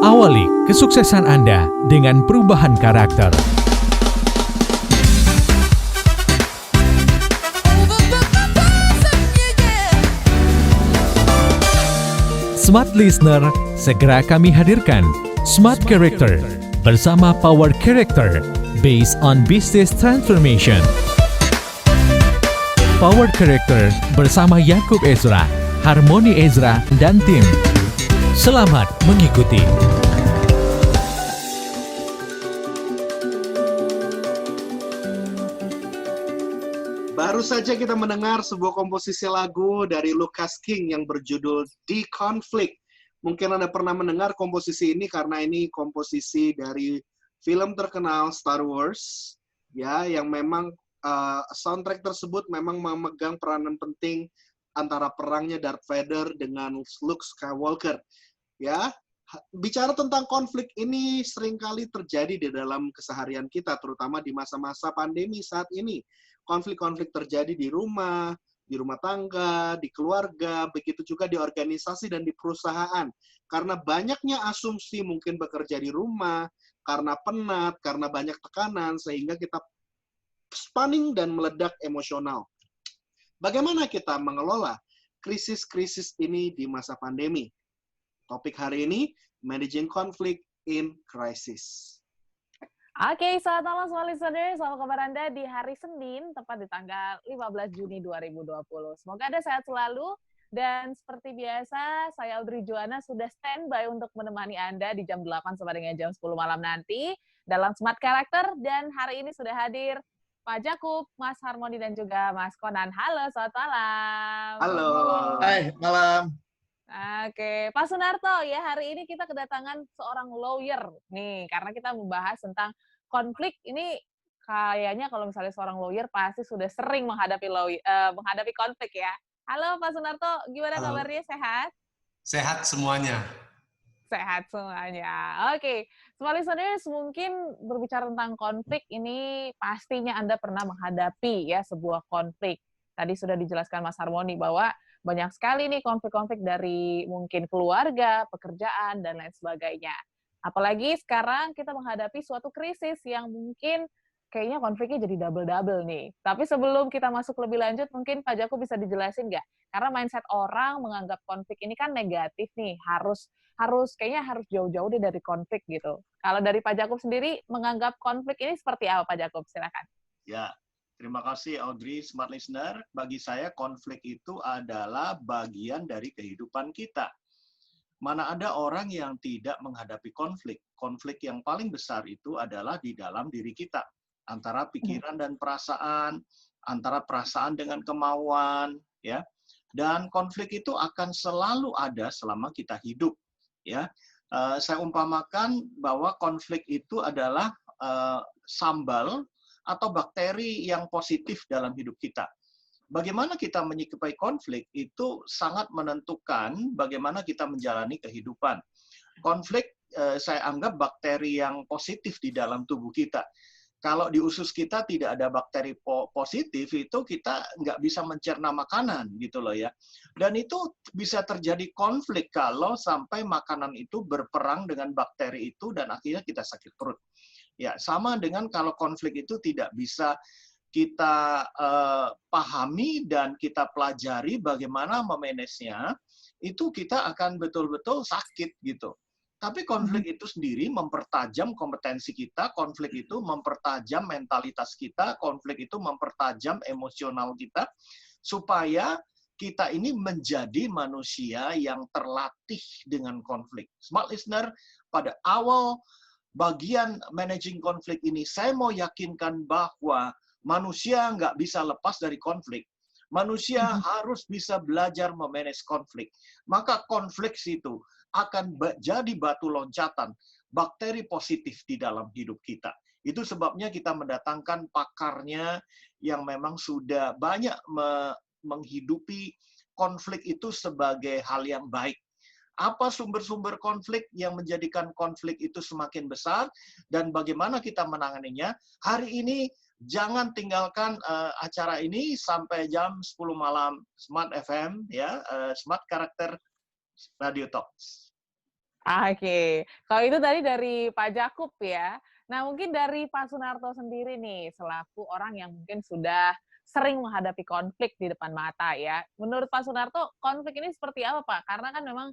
Awali kesuksesan Anda dengan perubahan karakter. Smart Listener, segera kami hadirkan Smart Character bersama Power Character based on Business Transformation. Power Character bersama Yakub Ezra, Harmoni Ezra, dan tim. Selamat mengikuti. Baru saja kita mendengar sebuah komposisi lagu dari Lucas King yang berjudul The Conflict. Mungkin Anda pernah mendengar komposisi ini karena ini komposisi dari film terkenal Star Wars, ya, yang memang soundtrack tersebut memang memegang peranan penting antara perangnya Darth Vader dengan Luke Skywalker. Ya, bicara tentang konflik ini seringkali terjadi di dalam keseharian kita, terutama di masa-masa pandemi saat ini. Konflik-konflik terjadi di rumah tangga, di keluarga, begitu juga di organisasi dan di perusahaan. Karena banyaknya asumsi mungkin bekerja di rumah, karena penat, karena banyak tekanan, sehingga kita panik dan meledak emosional. Bagaimana kita mengelola krisis-krisis ini di masa pandemi? Topik hari ini, Managing Conflict in Crisis. Oke, selamat malam semua listeners. Selamat kabar Anda di hari Senin, tepat di tanggal 15 Juni 2020. Semoga Anda sehat selalu. Dan seperti biasa, saya Audrey Joanna sudah standby untuk menemani Anda di jam 8 sampai dengan jam 10 malam nanti dalam Smart Character. Dan hari ini sudah hadir Pak Jakub, Mas Harmoni, dan juga Mas Konan. Halo, selamat malam. Halo. Hai, malam. Oke, Pak Sunarto, ya hari ini kita kedatangan seorang lawyer nih, karena kita membahas tentang konflik. Ini kayaknya kalau misalnya seorang lawyer pasti sudah sering menghadapi konflik ya. Halo Pak Sunarto, gimana kabarnya? Sehat? Sehat semuanya. Sehat semuanya. Oke, semua listeners mungkin berbicara tentang konflik ini pastinya Anda pernah menghadapi ya sebuah konflik. Tadi sudah dijelaskan Mas Harmoni bahwa banyak sekali nih konflik-konflik dari mungkin keluarga, pekerjaan, dan lain sebagainya. Apalagi sekarang kita menghadapi suatu krisis yang mungkin kayaknya konfliknya jadi double-double nih. Tapi sebelum kita masuk lebih lanjut, mungkin Pak Jakub bisa dijelasin nggak? Karena mindset orang menganggap konflik ini kan negatif nih, kayaknya harus jauh-jauh deh dari konflik gitu. Kalau dari Pak Jakub sendiri, menganggap konflik ini seperti apa Pak Jakub? Silakan. Ya, terima kasih Audrey, Smart Listener. Bagi saya konflik itu adalah bagian dari kehidupan kita. Mana ada orang yang tidak menghadapi konflik. Konflik yang paling besar itu adalah di dalam diri kita. Antara pikiran dan perasaan, antara perasaan dengan kemauan, ya. Dan konflik itu akan selalu ada selama kita hidup, ya. Saya umpamakan bahwa konflik itu adalah sambal atau bakteri yang positif dalam hidup kita. Bagaimana kita menyikapi konflik itu sangat menentukan bagaimana kita menjalani kehidupan. Konflik saya anggap bakteri yang positif di dalam tubuh kita. Kalau di usus kita tidak ada bakteri positif, itu kita nggak bisa mencerna makanan gitu loh ya. Dan itu bisa terjadi konflik kalau sampai makanan itu berperang dengan bakteri itu dan akhirnya kita sakit perut. Ya, sama dengan kalau konflik itu tidak bisa kita pahami dan kita pelajari bagaimana memanage-nya, itu kita akan betul-betul sakit gitu. Tapi konflik itu sendiri mempertajam kompetensi kita, konflik itu mempertajam mentalitas kita, konflik itu mempertajam emosional kita, supaya kita ini menjadi manusia yang terlatih dengan konflik. Smart Listener, pada awal bagian managing konflik ini, saya mau yakinkan bahwa manusia nggak bisa lepas dari konflik. Manusia harus bisa belajar memanage konflik. Maka konflik itu akan jadi batu loncatan, bakteri positif di dalam hidup kita. Itu sebabnya kita mendatangkan pakarnya yang memang sudah banyak menghidupi konflik itu sebagai hal yang baik. Apa sumber-sumber konflik yang menjadikan konflik itu semakin besar dan bagaimana kita menanganinya? Hari ini jangan tinggalkan acara ini sampai jam 10 malam Smart FM ya, Smart Character Radio Talks. Oke, kalau itu tadi dari Pak Jakub ya. Nah, mungkin dari Pak Sunarto sendiri nih, selaku orang yang mungkin sudah sering menghadapi konflik di depan mata ya. Menurut Pak Sunarto, konflik ini seperti apa, Pak? Karena kan memang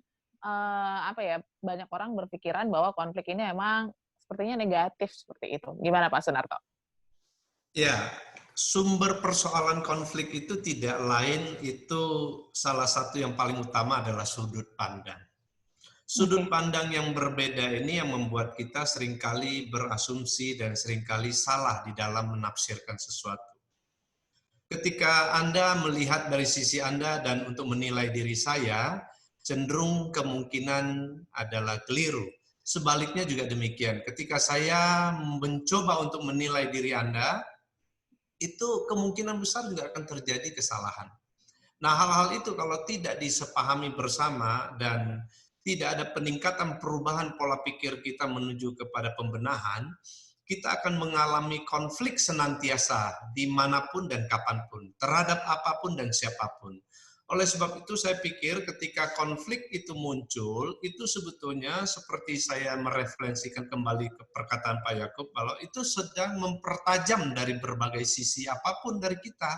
apa ya, banyak orang berpikiran bahwa konflik ini memang sepertinya negatif seperti itu. Gimana Pak Sunarto? Ya, sumber persoalan konflik itu tidak lain, itu salah satu yang paling utama adalah sudut pandang. Sudut Oke. pandang yang berbeda ini yang membuat kita seringkali berasumsi dan seringkali salah di dalam menafsirkan sesuatu. Ketika Anda melihat dari sisi Anda dan untuk menilai diri saya, cenderung kemungkinan adalah keliru. Sebaliknya juga demikian. Ketika saya mencoba untuk menilai diri Anda, itu kemungkinan besar juga akan terjadi kesalahan. Nah, hal-hal itu kalau tidak disepahami bersama dan tidak ada peningkatan perubahan pola pikir kita menuju kepada pembenahan, kita akan mengalami konflik senantiasa dimanapun dan kapanpun, terhadap apapun dan siapapun. Oleh sebab itu saya pikir ketika konflik itu muncul, itu sebetulnya seperti saya merefleksikan kembali ke perkataan Pak Yakub, bahwa itu sedang mempertajam dari berbagai sisi apapun dari kita,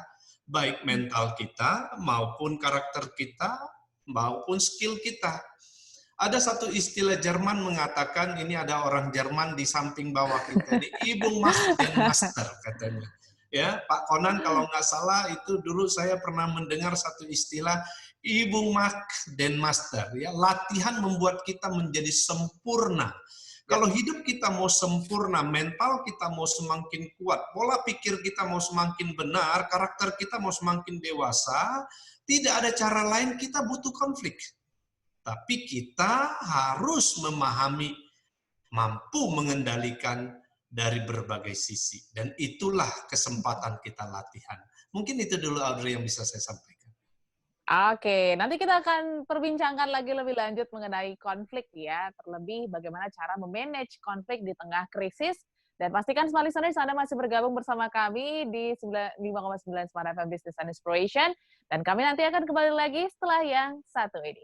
baik mental kita, maupun karakter kita, maupun skill kita. Ada satu istilah Jerman mengatakan, ini ada orang Jerman di samping bawah kita, ini Übung macht den Master katanya. Ya, Pak Konan kalau nggak salah itu dulu saya pernah mendengar satu istilah Übung macht den Master. Ya, latihan membuat kita menjadi sempurna. Kalau hidup kita mau sempurna, mental kita mau semakin kuat, pola pikir kita mau semakin benar, karakter kita mau semakin dewasa, tidak ada cara lain, kita butuh konflik. Tapi kita harus memahami, mampu mengendalikan dari berbagai sisi. Dan itulah kesempatan kita latihan. Mungkin itu dulu Audrey yang bisa saya sampaikan. Oke, nanti kita akan perbincangkan lagi lebih lanjut mengenai konflik ya, terlebih bagaimana cara memanage konflik di tengah krisis. Dan pastikan semua listeners Anda masih bergabung bersama kami di 5,9 Smart FM Business and Inspiration. Dan kami nanti akan kembali lagi setelah yang satu ini.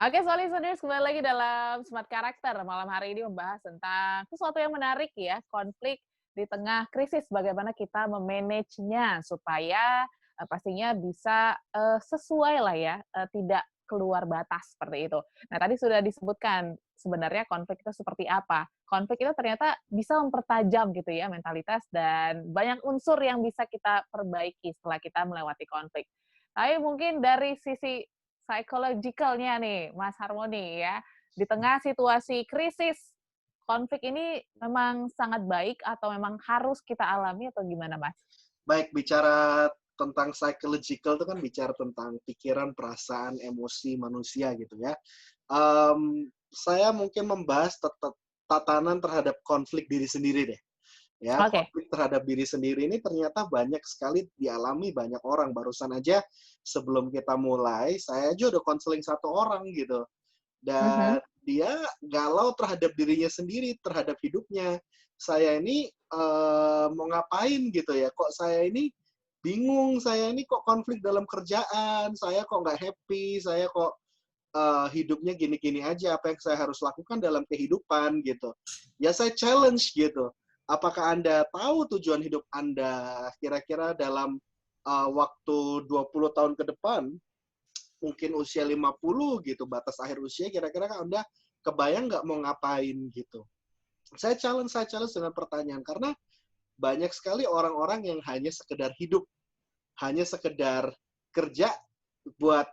Oke, so listeners, kembali lagi dalam Smart Karakter. Malam hari ini membahas tentang sesuatu yang menarik ya, konflik di tengah krisis, bagaimana kita memanage-nya supaya pastinya bisa sesuai lah ya, tidak keluar batas seperti itu. Nah, tadi sudah disebutkan sebenarnya konflik itu seperti apa. Konflik itu ternyata bisa mempertajam gitu ya mentalitas dan banyak unsur yang bisa kita perbaiki setelah kita melewati konflik. Tapi mungkin dari sisi psychological-nya nih, Mas Harmoni ya, di tengah situasi krisis, konflik ini memang sangat baik atau memang harus kita alami atau gimana, Mas? Baik, bicara tentang psychological itu kan bicara tentang pikiran, perasaan, emosi manusia gitu ya. Saya mungkin membahas tatanan terhadap konflik diri sendiri deh. Ya, konflik terhadap diri sendiri ini ternyata banyak sekali dialami banyak orang. Barusan aja sebelum kita mulai, saya aja udah konseling satu orang gitu. Dan dia galau terhadap dirinya sendiri, terhadap hidupnya. Saya ini mau ngapain gitu ya, kok saya ini bingung, saya ini kok konflik dalam kerjaan, saya kok nggak happy, saya kok hidupnya gini-gini aja, apa yang saya harus lakukan dalam kehidupan gitu. Ya saya challenge gitu. Apakah Anda tahu tujuan hidup Anda kira-kira dalam waktu 20 tahun ke depan, mungkin usia 50 gitu, batas akhir usia, kira-kira Anda kebayang nggak mau ngapain gitu. Saya challenge dengan pertanyaan, karena banyak sekali orang-orang yang hanya sekedar hidup, hanya sekedar kerja buat,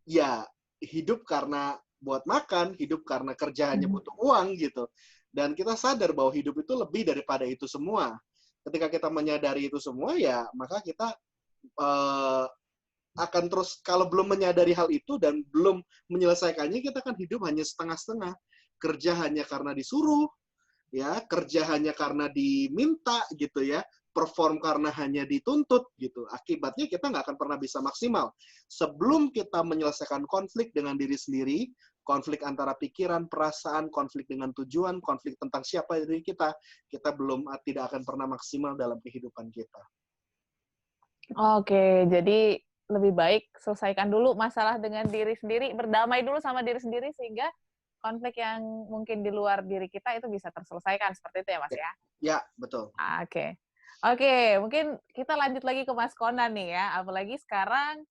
ya hidup karena buat makan, hidup karena kerja hanya butuh uang gitu. Dan kita sadar bahwa hidup itu lebih daripada itu semua. Ketika kita menyadari itu semua, ya maka kita akan terus, kalau belum menyadari hal itu dan belum menyelesaikannya, kita akan hidup hanya setengah-setengah. Kerja hanya karena disuruh, ya, kerja hanya karena diminta gitu ya, perform karena hanya dituntut gitu. Akibatnya kita nggak akan pernah bisa maksimal. Sebelum kita menyelesaikan konflik dengan diri sendiri, konflik antara pikiran, perasaan, konflik dengan tujuan, konflik tentang siapa diri kita tidak akan pernah maksimal dalam kehidupan kita. Oke, jadi lebih baik selesaikan dulu masalah dengan diri sendiri, berdamai dulu sama diri sendiri sehingga konflik yang mungkin di luar diri kita itu bisa terselesaikan. Seperti itu ya, Mas ya? Ya, betul. Oke. Oke, mungkin kita lanjut lagi ke Mas Konan nih ya. Apalagi sekarang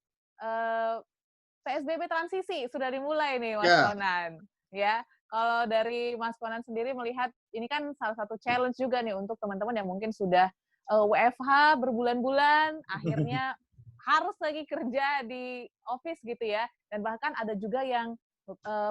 PSBB transisi sudah dimulai nih, Mas Ya. Konan. Ya, kalau dari Mas Konan sendiri melihat ini kan salah satu challenge juga nih untuk teman-teman yang mungkin sudah WFH berbulan-bulan, akhirnya harus lagi kerja di office gitu ya. Dan bahkan ada juga yang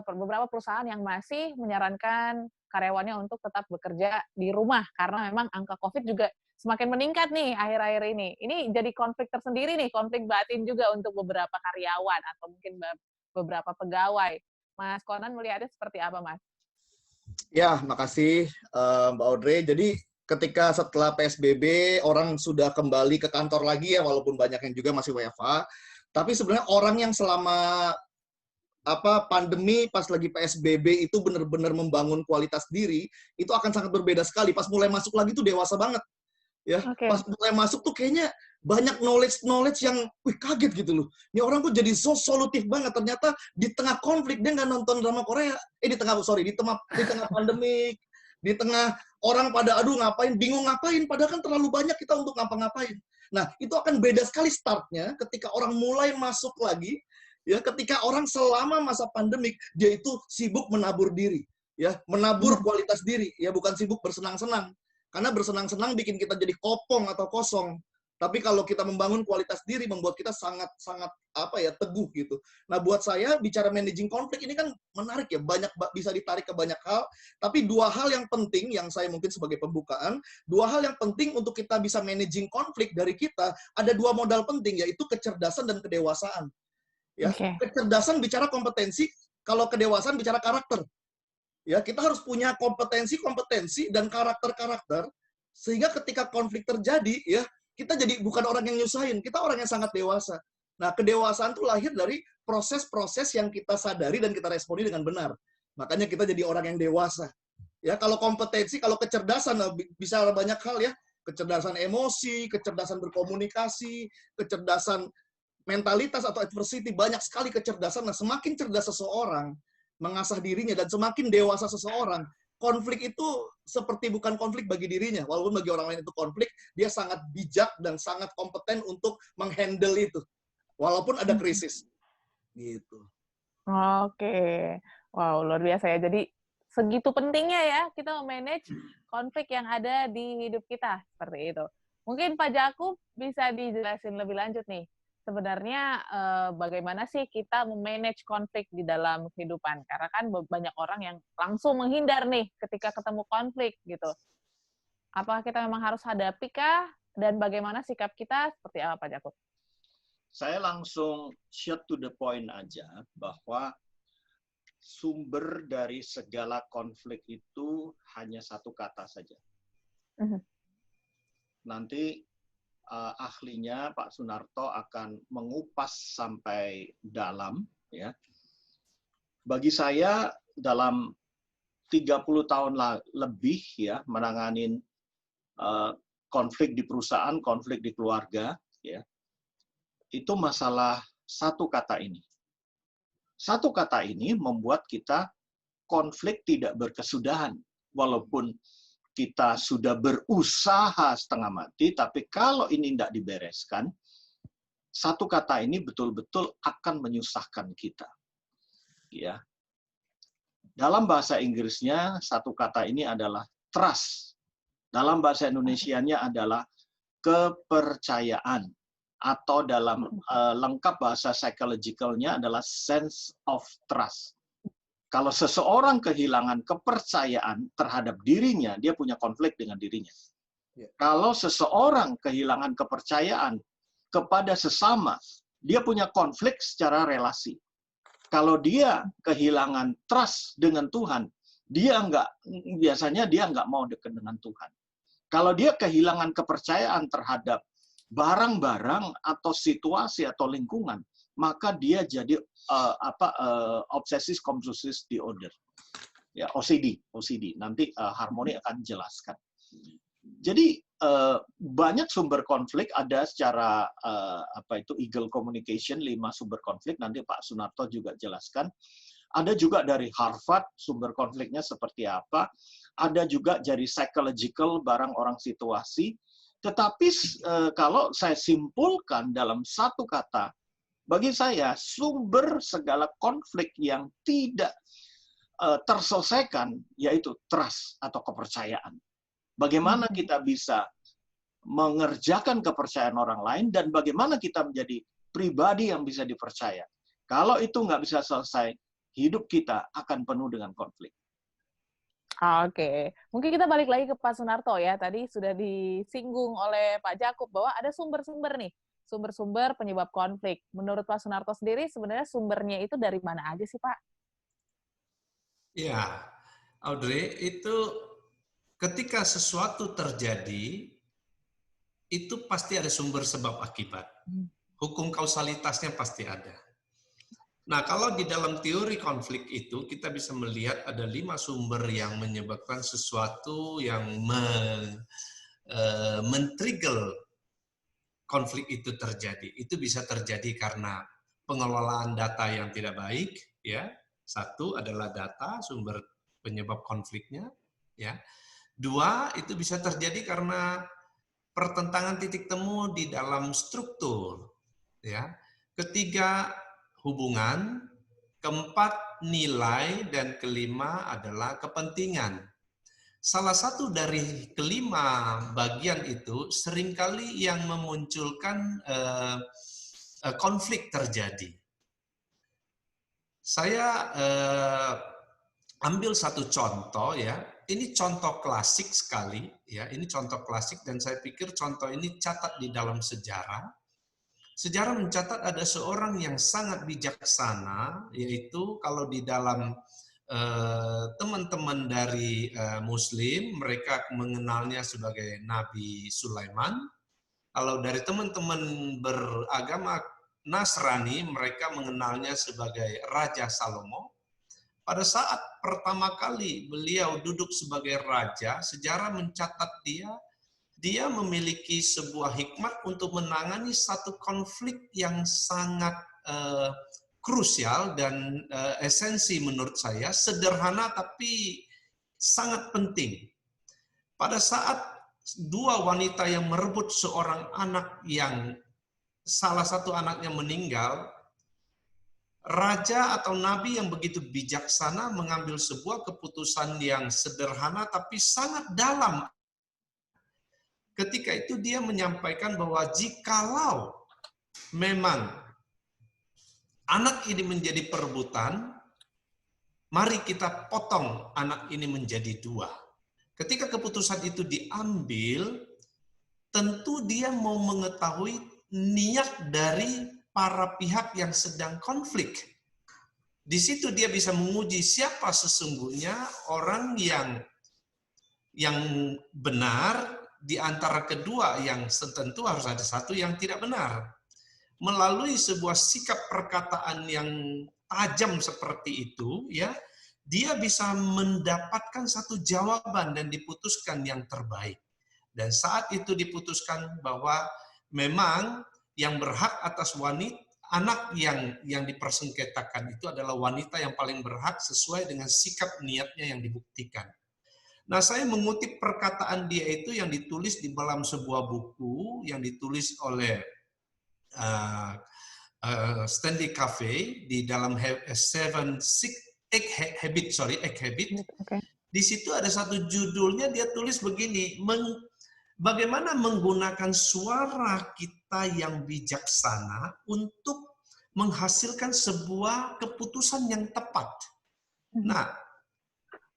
beberapa perusahaan yang masih menyarankan karyawannya untuk tetap bekerja di rumah karena memang angka COVID juga semakin meningkat nih akhir-akhir ini. Ini jadi konflik tersendiri nih, konflik batin juga untuk beberapa karyawan atau mungkin beberapa pegawai. Mas Konan melihatnya seperti apa, Mas? Ya, makasih Mbak Audrey. Jadi ketika setelah PSBB orang sudah kembali ke kantor lagi ya, walaupun banyak yang juga masih WFH, tapi sebenarnya orang yang selama pandemi pas lagi PSBB itu benar-benar membangun kualitas diri, itu akan sangat berbeda sekali. Pas mulai masuk lagi tuh dewasa banget. Ya, pas mulai masuk tuh kayaknya banyak knowledge yang kaget gitu loh. Ini orang tuh jadi so solutif banget. Ternyata di tengah konflik dia nggak nonton drama Korea. Di tengah pandemik, di tengah orang pada bingung ngapain, padahal kan terlalu banyak kita untuk ngapa-ngapain. Nah, itu akan beda sekali startnya ketika orang mulai masuk lagi, ya, ketika orang selama masa pandemik dia itu sibuk menabur diri, ya, menabur kualitas diri, ya, bukan sibuk bersenang-senang. Karena bersenang-senang bikin kita jadi kopong atau kosong. Tapi kalau kita membangun kualitas diri, membuat kita sangat teguh gitu. Nah, buat saya bicara managing konflik ini kan menarik ya, banyak bisa ditarik ke banyak hal. Tapi dua hal yang penting yang saya mungkin sebagai pembukaan, dua hal yang penting untuk kita bisa managing konflik dari kita ada dua modal penting, yaitu kecerdasan dan kedewasaan. Ya, kecerdasan bicara kompetensi, kalau kedewasaan bicara karakter. Ya, kita harus punya kompetensi dan karakter sehingga ketika konflik terjadi, ya, kita jadi bukan orang yang nyusahin, kita orang yang sangat dewasa. Nah, kedewasaan itu lahir dari proses-proses yang kita sadari dan kita responi dengan benar. Makanya kita jadi orang yang dewasa. Ya, kalau kompetensi, kalau kecerdasan bisa banyak hal ya, kecerdasan emosi, kecerdasan berkomunikasi, kecerdasan mentalitas atau adversity, banyak sekali kecerdasan. Nah, semakin cerdas seseorang mengasah dirinya dan semakin dewasa seseorang, konflik itu seperti bukan konflik bagi dirinya, walaupun bagi orang lain itu konflik, dia sangat bijak dan sangat kompeten untuk menghandle itu, walaupun ada krisis. Gitu. Oke. Wow, luar biasa ya. Jadi segitu pentingnya ya kita memanage konflik yang ada di hidup kita, seperti itu. Mungkin Pak Jakub bisa dijelasin lebih lanjut nih. Sebenarnya bagaimana sih kita memanage konflik di dalam kehidupan? Karena kan banyak orang yang langsung menghindar nih ketika ketemu konflik gitu. Apakah kita memang harus hadapi kah? Dan bagaimana sikap kita? Seperti apa, Pak Jakub? Saya langsung short to the point aja bahwa sumber dari segala konflik itu hanya satu kata saja. Nanti ahlinya Pak Sunarto akan mengupas sampai dalam, ya. Bagi saya dalam 30 tahun lebih ya menanganin konflik di perusahaan, konflik di keluarga, ya. Itu masalah satu kata ini. Satu kata ini membuat kita konflik tidak berkesudahan. Walaupun kita sudah berusaha setengah mati, tapi kalau ini tidak dibereskan, satu kata ini betul-betul akan menyusahkan kita. Ya. Dalam bahasa Inggrisnya, satu kata ini adalah trust. Dalam bahasa Indonesianya adalah kepercayaan. Atau dalam lengkap bahasa psychological-nya adalah sense of trust. Kalau seseorang kehilangan kepercayaan terhadap dirinya, dia punya konflik dengan dirinya. Kalau seseorang kehilangan kepercayaan kepada sesama, dia punya konflik secara relasi. Kalau dia kehilangan trust dengan Tuhan, biasanya dia nggak mau dekat dengan Tuhan. Kalau dia kehilangan kepercayaan terhadap barang-barang atau situasi atau lingkungan, maka dia jadi obsessive compulsive disorder, ya, OCD. Nanti Harmoni akan jelaskan. Jadi banyak sumber konflik ada secara Eagle Communication 5 sumber konflik, nanti Pak Sunarto juga jelaskan. Ada juga dari Harvard sumber konfliknya seperti apa. Ada juga dari psychological barang orang situasi. Tetapi kalau saya simpulkan dalam satu kata, bagi saya sumber segala konflik yang tidak terselesaikan yaitu trust atau kepercayaan. Bagaimana kita bisa mengerjakan kepercayaan orang lain dan bagaimana kita menjadi pribadi yang bisa dipercaya. Kalau itu nggak bisa selesai, hidup kita akan penuh dengan konflik. Oke, mungkin kita balik lagi ke Pak Sunarto ya. Tadi sudah disinggung oleh Pak Jakub bahwa ada sumber-sumber nih, sumber-sumber penyebab konflik. Menurut Pak Sunarto sendiri, sebenarnya sumbernya itu dari mana aja sih, Pak? Ya, Audrey, itu ketika sesuatu terjadi, itu pasti ada sumber sebab akibat. Hukum kausalitasnya pasti ada. Nah, kalau di dalam teori konflik itu, kita bisa melihat ada 5 sumber yang menyebabkan sesuatu yang men-trigger konflik itu terjadi. Itu bisa terjadi karena pengelolaan data yang tidak baik, ya. 1 adalah data, sumber penyebab konfliknya, ya. 2, itu bisa terjadi karena pertentangan titik temu di dalam struktur, ya. 3, hubungan. 4, nilai. Dan 5 adalah kepentingan. Salah satu dari 5 bagian itu seringkali yang memunculkan konflik terjadi. Saya ambil satu contoh ya. Ini contoh klasik sekali ya. Ini contoh klasik dan saya pikir contoh ini catat di dalam sejarah. Sejarah mencatat ada seorang yang sangat bijaksana, yaitu kalau di dalam teman-teman dari Muslim, mereka mengenalnya sebagai Nabi Sulaiman. Kalau dari teman-teman beragama Nasrani, mereka mengenalnya sebagai Raja Salomo. Pada saat pertama kali beliau duduk sebagai raja, sejarah mencatat dia memiliki sebuah hikmat untuk menangani satu konflik yang sangat krusial dan esensi menurut saya, sederhana tapi sangat penting. Pada saat 2 wanita yang merebut seorang anak yang salah satu anaknya meninggal, raja atau nabi yang begitu bijaksana mengambil sebuah keputusan yang sederhana tapi sangat dalam. Ketika itu dia menyampaikan bahwa jikalau memang anak ini menjadi perebutan, mari kita potong anak ini menjadi 2. Ketika keputusan itu diambil, tentu dia mau mengetahui niat dari para pihak yang sedang konflik. Di situ dia bisa menguji siapa sesungguhnya orang yang benar di antara kedua, yang tentu harus ada satu yang tidak benar. Melalui sebuah sikap perkataan yang tajam seperti itu, ya, dia bisa mendapatkan satu jawaban dan diputuskan yang terbaik. Dan saat itu diputuskan bahwa memang yang berhak atas anak yang dipersengketakan itu adalah wanita yang paling berhak sesuai dengan sikap niatnya yang dibuktikan. Nah, saya mengutip perkataan dia itu yang ditulis di dalam sebuah buku yang ditulis oleh Stanley Covey di dalam Egg Habit. Okay. Di situ ada satu judulnya, dia tulis begini, bagaimana menggunakan suara kita yang bijaksana untuk menghasilkan sebuah keputusan yang tepat. Nah,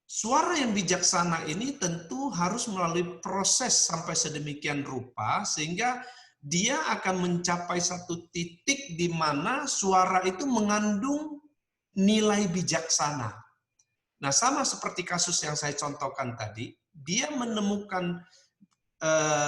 suara yang bijaksana ini tentu harus melalui proses sampai sedemikian rupa sehingga dia akan mencapai satu titik di mana suara itu mengandung nilai bijaksana. Nah, sama seperti kasus yang saya contohkan tadi, dia menemukan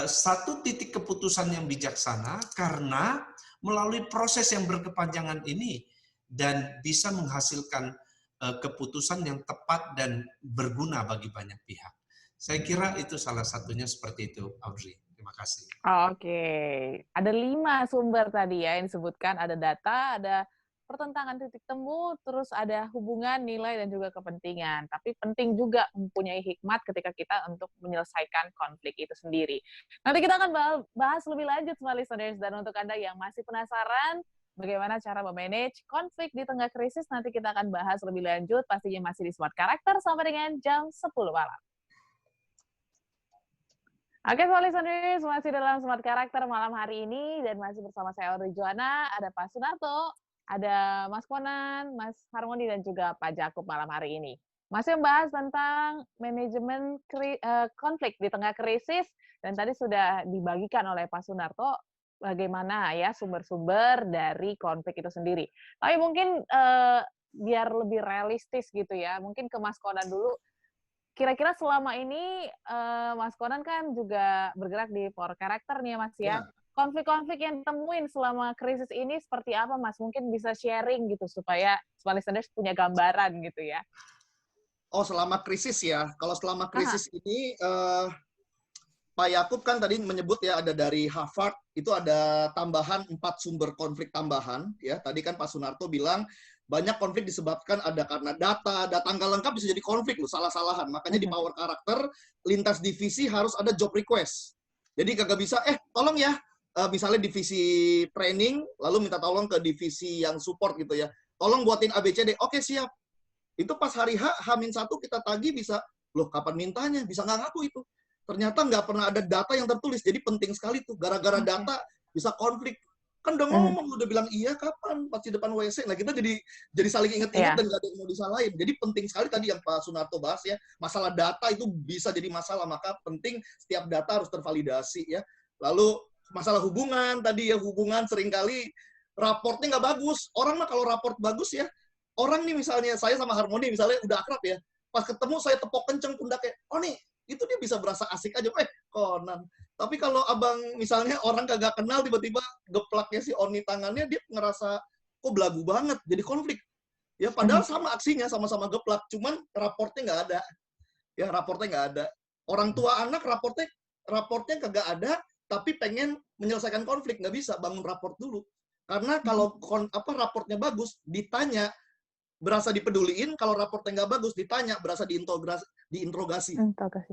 satu titik keputusan yang bijaksana karena melalui proses yang berkepanjangan ini dan bisa menghasilkan keputusan yang tepat dan berguna bagi banyak pihak. Saya kira itu salah satunya seperti itu, Audrey. Terima kasih. Oke, ada 5 sumber tadi ya yang disebutkan, ada data, ada pertentangan titik temu, terus ada hubungan, nilai, dan juga kepentingan. Tapi penting juga mempunyai hikmat ketika kita untuk menyelesaikan konflik itu sendiri. Nanti kita akan bahas lebih lanjut, smart listeners, dan untuk Anda yang masih penasaran bagaimana cara memanage konflik di tengah krisis, nanti kita akan bahas lebih lanjut, pastinya masih di Smart Karakter sampai dengan jam 10 malam. Oke, smart listeners, masih dalam Smart Karakter malam hari ini, dan masih bersama saya Audrey Joanna, ada Pak Sunarto, ada Mas Konan, Mas Harmoni, dan juga Pak Jakub malam hari ini. Masih membahas tentang manajemen konflik di tengah krisis, dan tadi sudah dibagikan oleh Pak Sunarto bagaimana ya sumber-sumber dari konflik itu sendiri. Tapi mungkin biar lebih realistis gitu ya, mungkin ke Mas Konan dulu. Kira-kira selama ini Mas Konan kan juga bergerak di Power Karakter nih ya Mas ya. Konflik-konflik yang ditemuin selama krisis ini seperti apa Mas? Mungkin bisa sharing gitu supaya listeners punya gambaran gitu ya. Oh, selama krisis ya. Kalau selama krisis ini Pak Yakub kan tadi menyebut ya ada dari Harvard itu ada tambahan 4 sumber konflik tambahan ya. Tadi kan Pak Sunarto bilang banyak konflik disebabkan ada karena data nggak lengkap bisa jadi konflik loh, salah-salahan. Makanya di Power Karakter lintas divisi harus ada job request. Jadi kagak bisa tolong ya misalnya divisi training lalu minta tolong ke divisi yang support gitu ya. Tolong buatin ABCD. Oke, siap. Itu pas hari H-1 kita tagih bisa loh kapan mintanya? Bisa nggak ngaku itu. Ternyata nggak pernah ada data yang tertulis. Jadi penting sekali tuh gara-gara data bisa konflik. Kan udah ngomong, udah bilang iya kapan pas di depan WC. Nah kita jadi saling inget-inget dan nggak ada yang mau disalahin. Jadi penting sekali tadi yang Pak Sunarto bahas ya, masalah data itu bisa jadi masalah, maka penting setiap data harus tervalidasi ya. Lalu masalah hubungan tadi ya, hubungan seringkali raportnya nggak bagus. Orang mah kalau raport bagus ya, orang nih misalnya saya sama Harmoni misalnya udah akrab ya, pas ketemu saya tepok kenceng pundaknya, oh nih itu dia bisa berasa asik aja, Konan. Tapi kalau abang misalnya orang kagak kenal tiba-tiba geplaknya si Oni tangannya, dia ngerasa kok belagu banget, jadi konflik. Ya padahal sama aksinya, sama-sama geplak, cuman raportnya nggak ada. Ya raportnya nggak ada. Orang tua anak raportnya kagak ada, tapi pengen menyelesaikan konflik nggak bisa, bangun raport dulu. Karena kalau raportnya bagus, ditanya berasa dipeduliin, kalau raportnya nggak bagus ditanya berasa diinterogasi.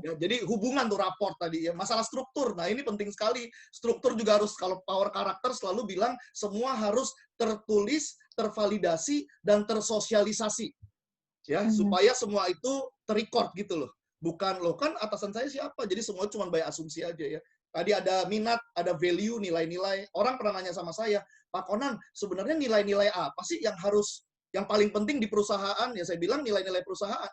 Ya, jadi hubungan tuh raport tadi ya, masalah struktur. Nah ini penting sekali. Struktur juga harus, kalau Power Karakter selalu bilang semua harus tertulis, tervalidasi, dan tersosialisasi. Ya, supaya semua itu terrecord gitu loh. Bukan loh kan atasan saya siapa, jadi semua cuma by asumsi aja ya. Tadi ada minat, ada value, nilai-nilai. Orang pernah nanya sama saya, Pak Konan, sebenarnya nilai-nilai apa sih yang paling penting di perusahaan? Ya saya bilang nilai-nilai perusahaan.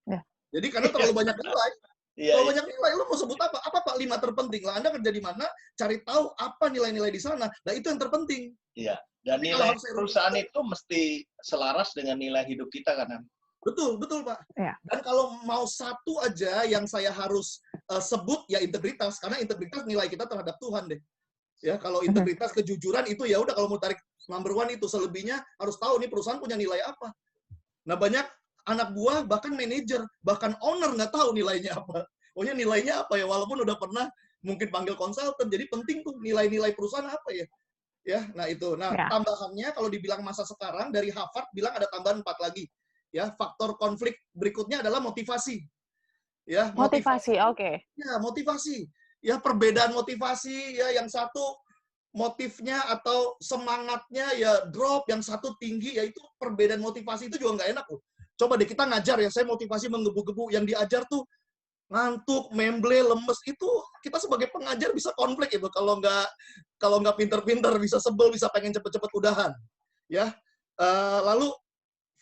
Ya. Jadi karena terlalu banyak nilai. Kalau banyak nilai, lu mau sebut apa? Apa Pak 5 terpenting? Lah Anda kerja di mana? Cari tahu apa nilai-nilai di sana. Nah itu yang terpenting. Iya. Dan nilai perusahaan itu mesti selaras dengan nilai hidup kita kan? Betul Pak. Ya. Dan kalau mau satu aja yang saya harus sebut ya integritas, karena integritas nilai kita terhadap Tuhan deh. Ya kalau integritas, kejujuran itu ya udah, kalau mau tarik number 1 itu, selebihnya harus tahu nih perusahaan punya nilai apa. Nah banyak anak buah, bahkan manajer, bahkan owner nggak tahu nilainya apa. Pokoknya nilainya apa ya, walaupun udah pernah mungkin panggil konsultan. Jadi penting tuh nilai-nilai perusahaan apa ya. Ya, nah itu. Nah tambahannya kalau dibilang masa sekarang dari Harvard bilang ada tambahan 4 lagi. Ya, faktor konflik berikutnya adalah motivasi. Ya, motivasi, oke. Ya, motivasi. Ya, perbedaan motivasi ya, yang satu motifnya atau semangatnya ya drop, yang satu tinggi, ya itu perbedaan motivasi itu juga nggak enak loh. Coba deh kita ngajar ya, saya motivasi menggebu-gebu, yang diajar tuh ngantuk, memble, lemes, itu kita sebagai pengajar bisa konflik itu kalau nggak pinter-pinter, bisa sebel, bisa pengen cepet-cepet udahan. Ya, lalu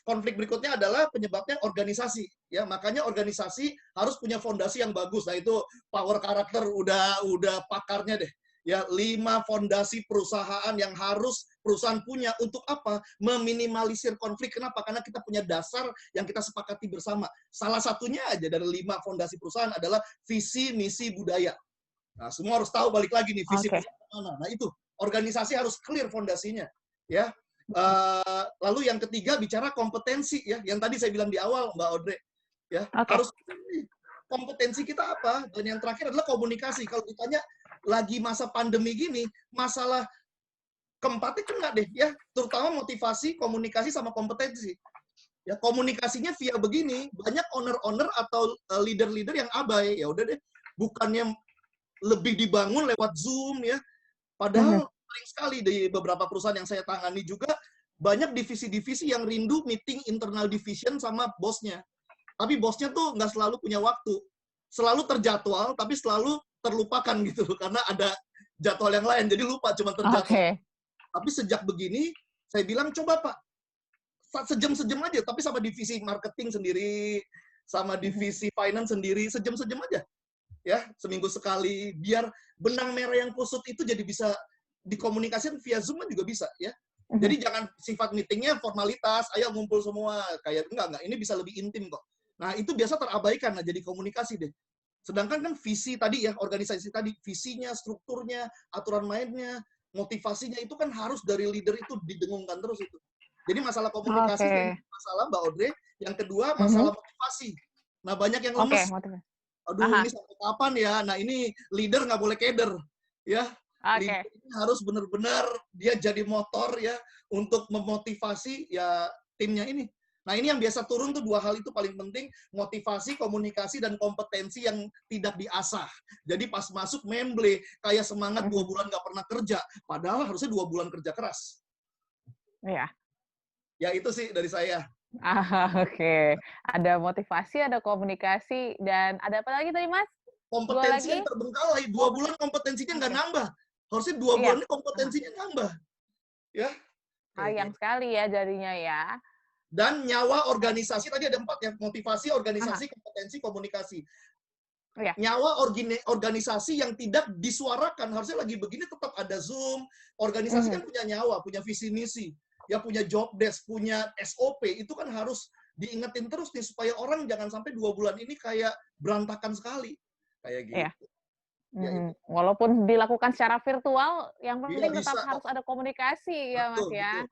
konflik berikutnya adalah penyebabnya organisasi, ya makanya organisasi harus punya fondasi yang bagus. Nah itu Power Karakter udah pakarnya deh. Ya 5 fondasi perusahaan yang harus perusahaan punya untuk apa? Meminimalisir konflik. Kenapa? Karena kita punya dasar yang kita sepakati bersama. Salah satunya aja dari 5 fondasi perusahaan adalah visi, misi, budaya. Nah semua harus tahu, balik lagi nih visi mana. Nah itu organisasi harus clear fondasinya, ya. Lalu yang ketiga bicara kompetensi ya, yang tadi saya bilang di awal Mbak Audrey ya, harus kompetensi kita apa? Dan yang terakhir adalah komunikasi. Kalau ditanya lagi masa pandemi gini, masalah keempatnya kena deh ya, terutama motivasi, komunikasi, sama kompetensi. Ya, komunikasinya via begini, banyak owner-owner atau leader-leader yang abai. Ya udah deh, bukannya lebih dibangun lewat Zoom ya. Padahal sering sekali di beberapa perusahaan yang saya tangani juga, banyak divisi-divisi yang rindu meeting internal division sama bosnya. Tapi bosnya tuh nggak selalu punya waktu. Selalu terjadwal, tapi selalu terlupakan gitu. Karena ada jadwal yang lain, jadi lupa cuma terjadwal. Oke. Tapi sejak begini, saya bilang, coba Pak, sejam-sejam aja, tapi sama divisi marketing sendiri, sama divisi finance sendiri, sejam-sejam aja. Ya, seminggu sekali, biar benang merah yang kusut itu jadi bisa dikomunikasikan via Zoom juga bisa, ya. Jadi jangan sifat meetingnya formalitas, ayo ngumpul semua, kayak enggak, ini bisa lebih intim kok. Nah, itu biasa terabaikan, nah jadi komunikasi deh. Sedangkan kan visi tadi ya, organisasi tadi, visinya, strukturnya, aturan mainnya, motivasinya itu kan harus dari leader itu didengungkan terus itu. Jadi masalah komunikasi, masalah Mbak Audrey. Yang kedua, masalah motivasi. Nah, banyak yang lemes. Aduh, ini sampai kapan ya? Nah, ini leader nggak boleh keder. Ya, leader ini harus benar-benar dia jadi motor ya untuk memotivasi ya timnya ini. Nah, ini yang biasa turun tuh dua hal itu paling penting, motivasi, komunikasi, dan kompetensi yang tidak diasah. Jadi pas masuk memble, kayak semangat 2 bulan nggak pernah kerja, padahal harusnya 2 bulan kerja keras. Iya. Ya, itu sih dari saya. Oke. Ada motivasi, ada komunikasi, dan ada apa lagi tadi, Mas? Kompetensi yang terbengkalai. 2 bulan kompetensinya nggak nambah. Harusnya 2 bulan ini kompetensinya nambah. Ya. Sayang sekali ya jadinya ya. Dan nyawa organisasi, tadi ada 4 ya, motivasi, organisasi, kompetensi, komunikasi. Nyawa organisasi yang tidak disuarakan, harusnya lagi begini tetap ada Zoom, organisasi kan punya nyawa, punya visi misi, ya punya job desk, punya SOP, itu kan harus diingetin terus nih, supaya orang jangan sampai 2 bulan ini kayak berantakan sekali. Kayak gitu. Ya, walaupun dilakukan secara virtual, yang penting tetap harus ada komunikasi ya, Mas ya.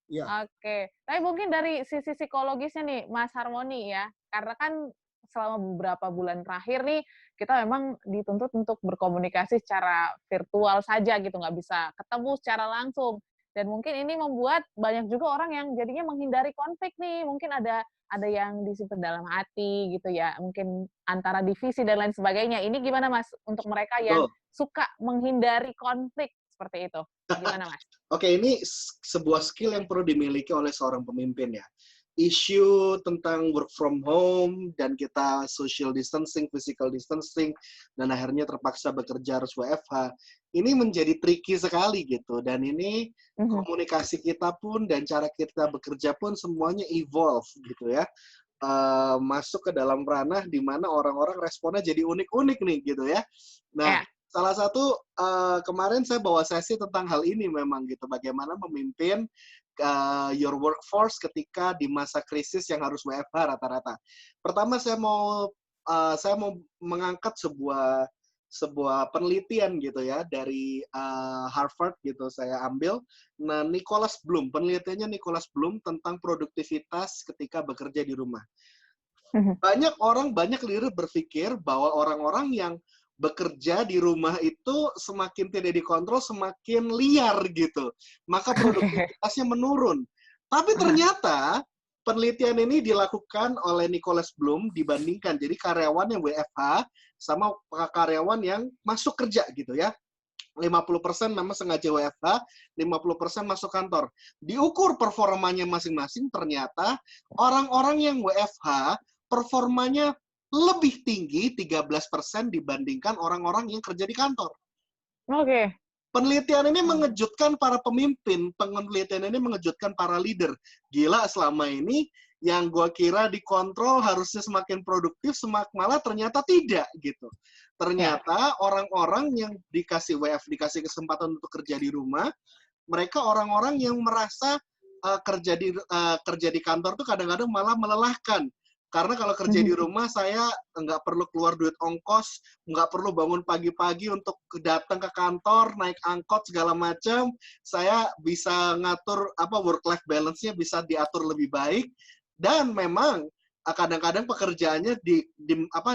Ya. Oke, tapi mungkin dari sisi psikologisnya nih, Mas Harmoni ya, karena kan selama beberapa bulan terakhir nih, kita memang dituntut untuk berkomunikasi secara virtual saja gitu, nggak bisa ketemu secara langsung. Dan mungkin ini membuat banyak juga orang yang jadinya menghindari konflik nih, mungkin ada yang disimpan dalam hati gitu ya, mungkin antara divisi dan lain sebagainya. Ini gimana Mas, untuk mereka yang suka menghindari konflik seperti itu? Gimana Mas? Oke, ini sebuah skill yang perlu dimiliki oleh seorang pemimpin ya. Isu tentang work from home dan kita social distancing, physical distancing, dan akhirnya terpaksa bekerja harus WFH, ini menjadi tricky sekali gitu. Dan ini komunikasi kita pun dan cara kita bekerja pun semuanya evolve gitu ya. Masuk ke dalam ranah di mana orang-orang responnya jadi unik-unik nih gitu ya. Nah, salah satu kemarin saya bawa sesi tentang hal ini memang gitu, bagaimana memimpin your workforce ketika di masa krisis yang harus WFH rata-rata. Pertama saya mau mengangkat sebuah penelitian gitu ya dari Harvard gitu saya ambil. Nah, Nicholas Bloom, penelitiannya Nicholas Bloom tentang produktivitas ketika bekerja di rumah. Banyak leader berpikir bahwa orang-orang yang bekerja di rumah itu semakin tidak dikontrol, semakin liar gitu. Maka produktivitasnya menurun. Tapi ternyata penelitian ini dilakukan oleh Nicholas Bloom dibandingkan. Jadi karyawan yang WFH sama karyawan yang masuk kerja gitu ya. 50% memang sengaja WFH, 50% masuk kantor. Diukur performanya masing-masing, ternyata orang-orang yang WFH performanya lebih tinggi 13% dibandingkan orang-orang yang kerja di kantor. Oke. Penelitian ini mengejutkan para pemimpin, penelitian ini mengejutkan para leader. Gila, selama ini yang gua kira dikontrol harusnya semakin produktif, malah ternyata tidak gitu. Ternyata orang-orang yang dikasih dikasih kesempatan untuk kerja di rumah, mereka orang-orang yang merasa kerja di kantor tuh kadang-kadang malah melelahkan. Karena kalau kerja di rumah, saya nggak perlu keluar duit ongkos, nggak perlu bangun pagi-pagi untuk datang ke kantor, naik angkot, segala macam. Saya bisa ngatur work-life balance-nya bisa diatur lebih baik. Dan memang kadang-kadang pekerjaannya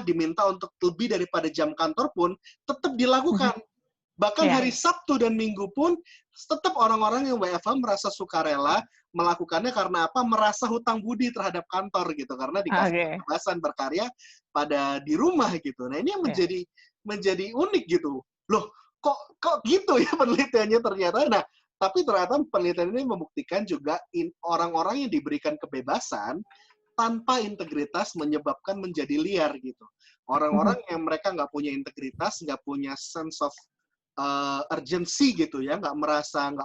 diminta untuk lebih daripada jam kantor pun tetap dilakukan. Bahkan Iya. hari Sabtu dan Minggu pun tetap orang-orang yang WFH merasa sukarela melakukannya karena apa? Merasa hutang budi terhadap kantor gitu, karena dikasih Oke. kebebasan berkarya di rumah gitu. Nah, ini yang Iya. menjadi unik gitu. Loh, kok gitu ya penelitiannya ternyata. Nah, tapi ternyata penelitian ini membuktikan juga orang-orang yang diberikan kebebasan tanpa integritas menyebabkan menjadi liar gitu. Orang-orang yang mereka nggak punya integritas, nggak punya sense of urgency gitu ya, nggak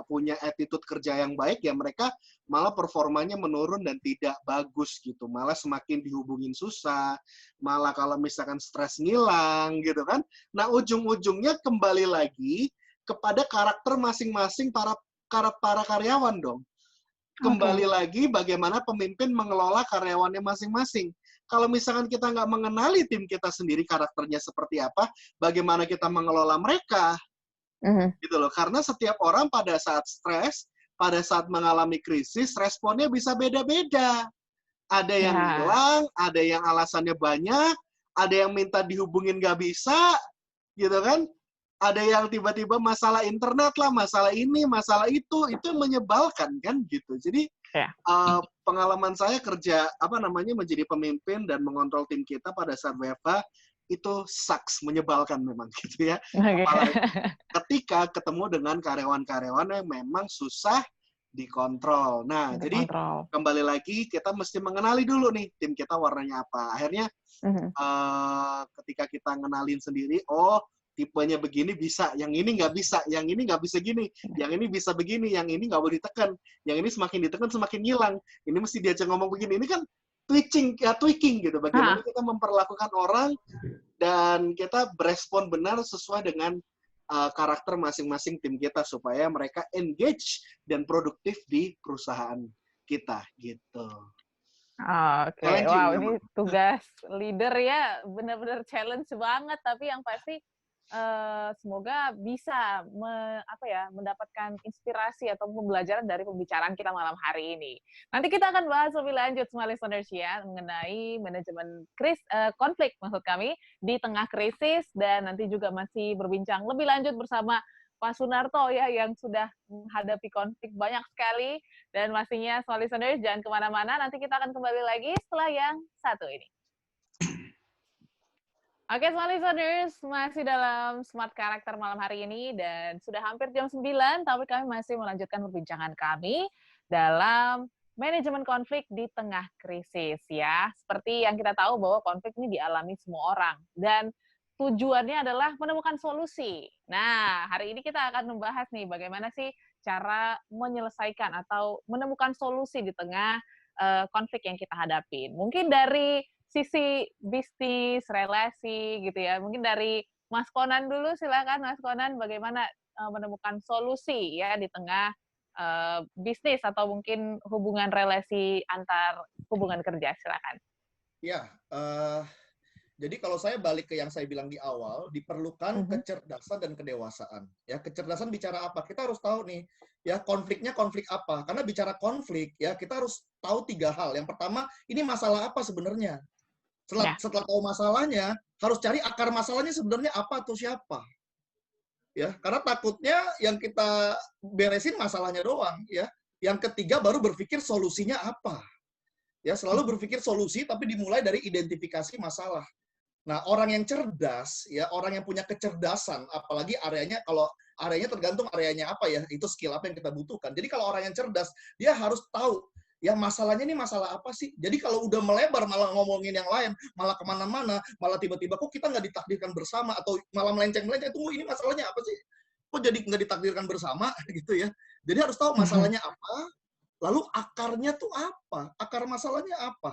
punya attitude kerja yang baik, ya mereka malah performanya menurun dan tidak bagus gitu. Malah semakin dihubungin susah, malah kalau misalkan stres ngilang gitu kan. Nah, ujung-ujungnya kembali lagi kepada karakter masing-masing para karyawan dong. Kembali lagi bagaimana pemimpin mengelola karyawannya masing-masing. Kalau misalkan kita nggak mengenali tim kita sendiri karakternya seperti apa, bagaimana kita mengelola mereka? Gitu loh. Karena setiap orang pada saat stres, pada saat mengalami krisis, responnya bisa beda-beda. Ada yang hilang, ada yang alasannya banyak, ada yang minta dihubungin nggak bisa, gitu kan? Ada yang tiba-tiba masalah internet lah, masalah ini, masalah itu yang menyebalkan kan gitu. Jadi pengalaman saya kerja menjadi pemimpin dan mengontrol tim kita pada saat WFH itu sucks, menyebalkan memang gitu ya. Apalagi ketika ketemu dengan karyawan-karyawan yang memang susah dikontrol. Nah, jadi kembali lagi kita mesti mengenali dulu nih tim kita warnanya apa. Akhirnya ketika kita ngenalin sendiri, oh tipenya begini bisa, yang ini nggak bisa, yang ini nggak bisa gini, yang ini bisa begini, yang ini nggak boleh ditekan, yang ini semakin ditekan semakin hilang, ini mesti diajak ngomong begini. Ini kan tweaking gitu. Bagaimana kita memperlakukan orang dan kita berespon benar sesuai dengan karakter masing-masing tim kita supaya mereka engage dan produktif di perusahaan kita gitu. Oke, wow, ini tugas leader ya benar-benar challenge banget, tapi yang pasti semoga bisa mendapatkan inspirasi atau pembelajaran dari pembicaraan kita malam hari ini. Nanti kita akan bahas lebih lanjut semua listeners ya mengenai manajemen konflik maksud kami di tengah krisis, dan nanti juga masih berbincang lebih lanjut bersama Pak Sunarto ya yang sudah menghadapi konflik banyak sekali, dan pastinya semua listeners jangan kemana-mana, nanti kita akan kembali lagi setelah yang satu ini. Oke, semua listeners, masih dalam Smart Karakter malam hari ini, dan sudah hampir jam 9, tapi kami masih melanjutkan perbincangan kami dalam manajemen konflik di tengah krisis ya. Seperti yang kita tahu bahwa konflik ini dialami semua orang, dan tujuannya adalah menemukan solusi. Nah, hari ini kita akan membahas nih bagaimana sih cara menyelesaikan atau menemukan solusi di tengah konflik yang kita hadapi. Mungkin dari sisi bisnis, relasi gitu ya. Mungkin dari Mas Konan dulu, silakan Mas Konan, bagaimana menemukan solusi ya di tengah bisnis atau mungkin hubungan relasi antar hubungan kerja, silakan. Ya, jadi kalau saya balik ke yang saya bilang di awal, diperlukan kecerdasan dan kedewasaan. Ya, kecerdasan bicara apa? Kita harus tahu nih, ya konfliknya konflik apa? Karena bicara konflik, ya kita harus tahu 3 hal. Yang pertama, ini masalah apa sebenarnya? Setelah tahu masalahnya, harus cari akar masalahnya sebenarnya apa atau siapa. Ya, karena takutnya yang kita beresin masalahnya doang, ya. Yang ketiga baru berpikir solusinya apa. Ya, selalu berpikir solusi tapi dimulai dari identifikasi masalah. Nah, orang yang cerdas, ya, orang yang punya kecerdasan, apalagi areanya, kalau areanya tergantung areanya apa ya, itu skill apa yang kita butuhkan. Jadi kalau orang yang cerdas, dia harus tahu, ya masalahnya ini masalah apa sih? Jadi kalau udah melebar malah ngomongin yang lain, malah kemana-mana, malah tiba-tiba kok kita nggak ditakdirkan bersama, atau malah melenceng-melenceng, tunggu ini masalahnya apa sih? Kok jadi nggak ditakdirkan bersama gitu ya? Jadi harus tahu masalahnya apa, lalu akarnya tuh apa? Akar masalahnya apa?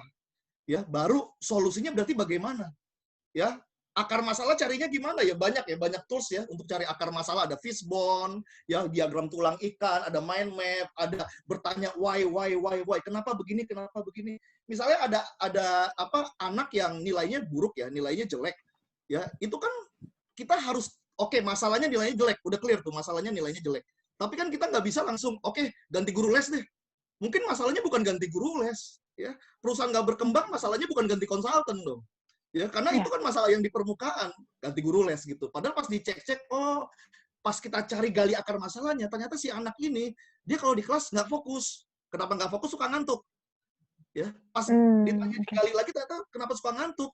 Ya, baru solusinya berarti bagaimana? Ya, akar masalah carinya gimana ya? Banyak tools ya untuk cari akar masalah. Ada fishbone, ya diagram tulang ikan, ada mind map, ada bertanya why, kenapa begini, Misalnya ada anak yang nilainya buruk ya, nilainya jelek. Ya, itu kan kita harus masalahnya nilainya jelek, udah clear tuh masalahnya nilainya jelek. Tapi kan kita nggak bisa langsung ganti guru les deh. Mungkin masalahnya bukan ganti guru les, Ya, perusahaan nggak berkembang, masalahnya bukan ganti konsultan dong. Ya, karena itu kan masalah yang di permukaan, ganti guru les gitu. Padahal pas dicek-cek, oh, pas kita cari gali akar masalahnya, ternyata si anak ini, dia kalau di kelas nggak fokus. Kenapa nggak fokus? Suka ngantuk. Ya, pas ditanya digali lagi, ternyata kenapa suka ngantuk?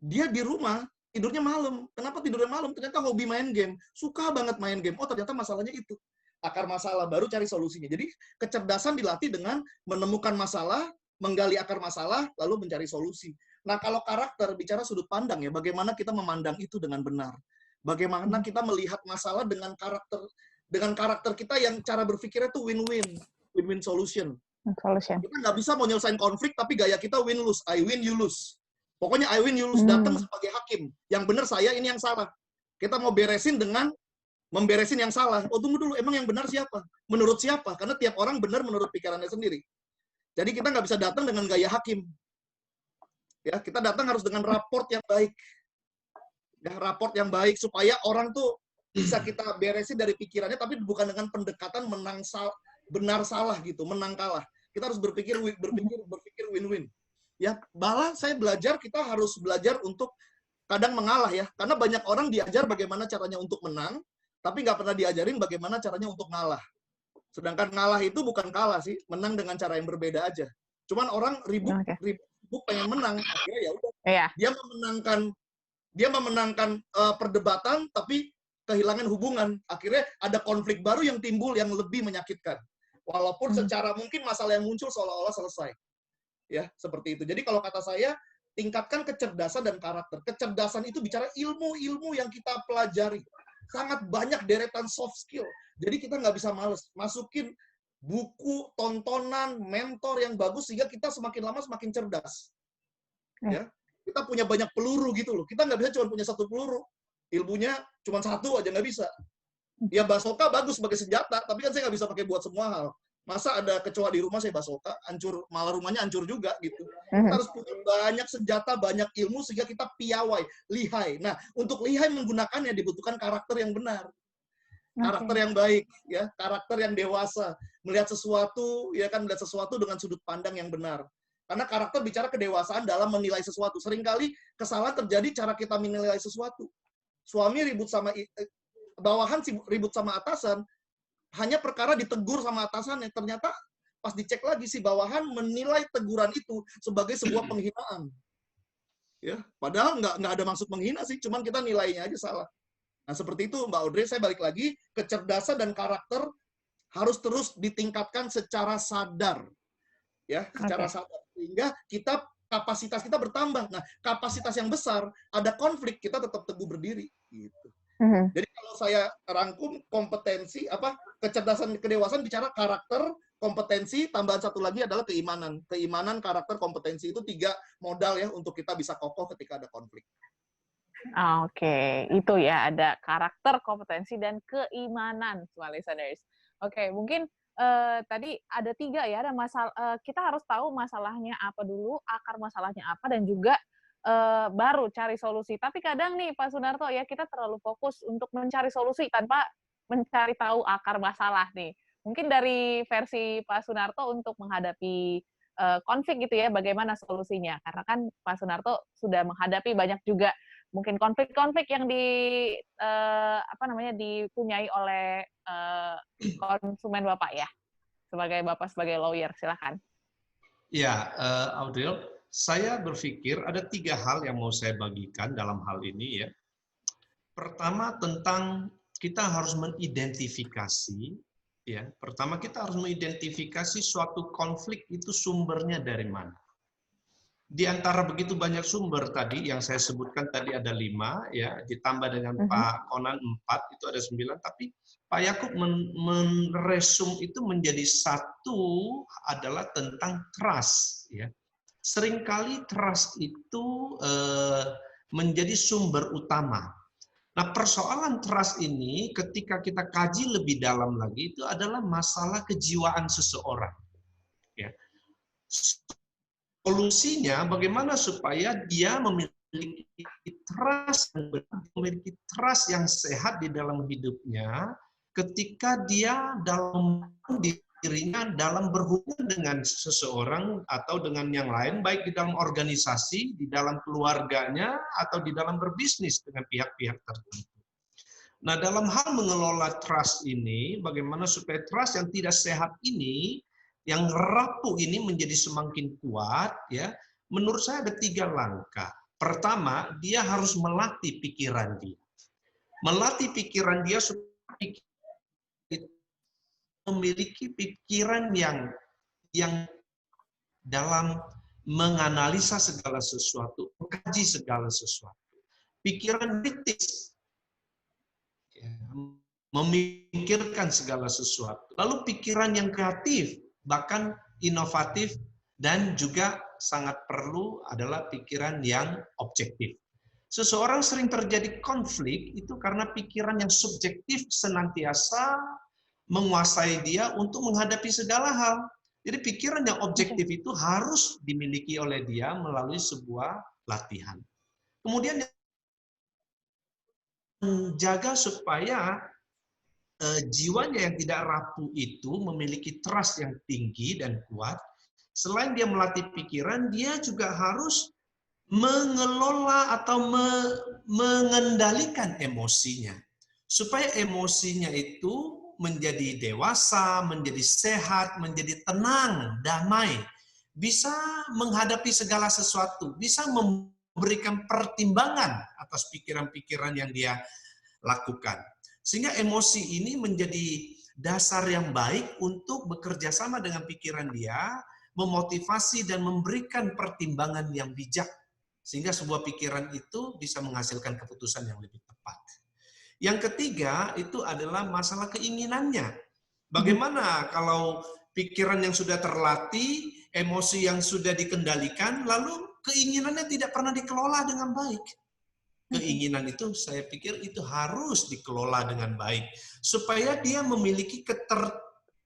Dia di rumah, tidurnya malam. Kenapa tidurnya malam? Ternyata hobi main game. Suka banget main game. Oh, ternyata masalahnya itu. Akar masalah, baru cari solusinya. Jadi, kecerdasan dilatih dengan menemukan masalah, menggali akar masalah, lalu mencari solusi. Nah, kalau karakter, bicara sudut pandang ya, bagaimana kita memandang itu dengan benar. Bagaimana kita melihat masalah dengan karakter kita yang cara berpikirnya itu win-win solution. Kita nggak bisa mau nyelesain konflik, tapi gaya kita win-lose. I win, you lose. Pokoknya I win, you lose. Datang sebagai hakim. Yang benar saya, ini yang salah. Kita mau beresin dengan memberesin yang salah. Oh, tunggu dulu, emang yang benar siapa? Menurut siapa? Karena tiap orang benar menurut pikirannya sendiri. Jadi kita nggak bisa datang dengan gaya hakim. Ya, kita datang harus dengan raport yang baik. Ya, raport yang baik supaya orang tuh bisa kita beresin dari pikirannya, tapi bukan dengan pendekatan benar salah gitu, menang kalah. Kita harus berpikir win-win. Ya, malah saya belajar, kita harus belajar untuk kadang mengalah ya, karena banyak orang diajar bagaimana caranya untuk menang, tapi nggak pernah diajarin bagaimana caranya untuk ngalah. Sedangkan ngalah itu bukan kalah sih, menang dengan cara yang berbeda aja. Cuman orang ribut pengen menang, akhirnya ya udah. Dia memenangkan perdebatan, tapi kehilangan hubungan. Akhirnya ada konflik baru yang timbul yang lebih menyakitkan. Walaupun secara mungkin masalah yang muncul seolah-olah selesai. Ya, seperti itu. Jadi kalau kata saya, tingkatkan kecerdasan dan karakter. Kecerdasan itu bicara ilmu-ilmu yang kita pelajari. Sangat banyak deretan soft skill. Jadi kita nggak bisa males. Masukin buku, tontonan, mentor yang bagus, sehingga kita semakin lama semakin cerdas. Ya, kita punya banyak peluru gitu loh. Kita nggak bisa cuma punya satu peluru. Ilmunya cuma satu aja nggak bisa. Ya, basoka bagus sebagai senjata, tapi kan saya nggak bisa pakai buat semua hal. Masa ada kecoa di rumah saya basoka, hancur, malah rumahnya hancur juga gitu. Kita harus punya banyak senjata, banyak ilmu sehingga kita piawai, lihai. Nah, untuk lihai menggunakannya dibutuhkan karakter yang benar. Karakter yang baik, ya, karakter yang dewasa, melihat sesuatu, ya kan, melihat sesuatu dengan sudut pandang yang benar. Karena karakter bicara kedewasaan dalam menilai sesuatu. Seringkali kesalahan terjadi cara kita menilai sesuatu. Suami ribut sama bawahan, ribut sama atasan, hanya perkara ditegur sama atasannya. Ternyata pas dicek lagi si bawahan menilai teguran itu sebagai sebuah penghinaan. Ya, padahal nggak ada maksud menghina sih, cuman kita nilainya aja salah. Nah, seperti itu Mbak Audrey, saya balik lagi, kecerdasan dan karakter harus terus ditingkatkan secara sadar. Ya, secara sadar. Sehingga kapasitas kita bertambah. Nah, kapasitas yang besar, ada konflik, kita tetap teguh berdiri. Gitu. Jadi kalau saya rangkum kompetensi, kecerdasan, kedewasaan bicara karakter, kompetensi, tambahan satu lagi adalah keimanan. Keimanan, karakter, kompetensi itu 3 modal ya untuk kita bisa kokoh ketika ada konflik. Oke, itu ya, ada karakter, kompetensi, dan keimanan, semua listeners. Oke, mungkin tadi ada 3 ya, ada masalah, kita harus tahu masalahnya apa dulu, akar masalahnya apa, dan juga baru cari solusi. Tapi kadang nih Pak Sunarto ya, kita terlalu fokus untuk mencari solusi tanpa mencari tahu akar masalah nih. Mungkin dari versi Pak Sunarto untuk menghadapi konflik gitu ya, bagaimana solusinya? Karena kan Pak Sunarto sudah menghadapi banyak juga mungkin konflik-konflik yang dipunyai oleh konsumen Bapak ya, sebagai Bapak sebagai lawyer, silakan. Ya, Audrey, saya berpikir ada 3 hal yang mau saya bagikan dalam hal ini ya. Pertama tentang kita harus mengidentifikasi ya. Pertama kita harus mengidentifikasi suatu konflik itu sumbernya dari mana. Di antara begitu banyak sumber tadi yang saya sebutkan tadi ada 5 ya, ditambah dengan Pak Konan 4 itu ada 9, tapi Pak Yakub meresum itu menjadi 1 adalah tentang trust ya. Seringkali trust itu menjadi sumber utama. Nah, persoalan trust ini ketika kita kaji lebih dalam lagi itu adalah masalah kejiwaan seseorang. Ya. Solusinya bagaimana supaya dia memiliki trust yang sehat di dalam hidupnya ketika dia dalam dirinya dalam berhubungan dengan seseorang atau dengan yang lain, baik di dalam organisasi, di dalam keluarganya, atau di dalam berbisnis dengan pihak-pihak tertentu. Nah, dalam hal mengelola trust ini, bagaimana supaya trust yang tidak sehat ini, yang rapuh ini menjadi semakin kuat, ya, menurut saya ada 3 langkah. Pertama, dia harus melatih pikiran dia. Melatih pikiran dia supaya memiliki pikiran yang dalam menganalisa segala sesuatu, mengkaji segala sesuatu. Pikiran kritis, ya, memikirkan segala sesuatu. Lalu pikiran yang kreatif, bahkan inovatif, dan juga sangat perlu adalah pikiran yang objektif. Seseorang sering terjadi konflik itu karena pikiran yang subjektif senantiasa menguasai dia untuk menghadapi segala hal. Jadi pikiran yang objektif itu harus dimiliki oleh dia melalui sebuah latihan. Kemudian menjaga supaya jiwanya yang tidak rapuh itu memiliki trust yang tinggi dan kuat. Selain dia melatih pikiran, dia juga harus mengelola atau mengendalikan emosinya. Supaya emosinya itu menjadi dewasa, menjadi sehat, menjadi tenang, damai, bisa menghadapi segala sesuatu, bisa memberikan pertimbangan atas pikiran-pikiran yang dia lakukan. Sehingga emosi ini menjadi dasar yang baik untuk bekerja sama dengan pikiran dia, memotivasi dan memberikan pertimbangan yang bijak, sehingga sebuah pikiran itu bisa menghasilkan keputusan yang lebih tepat. Yang ketiga itu adalah masalah keinginannya. Bagaimana kalau pikiran yang sudah terlatih, emosi yang sudah dikendalikan, lalu keinginannya tidak pernah dikelola dengan baik. Keinginan itu saya pikir itu harus dikelola dengan baik, supaya dia memiliki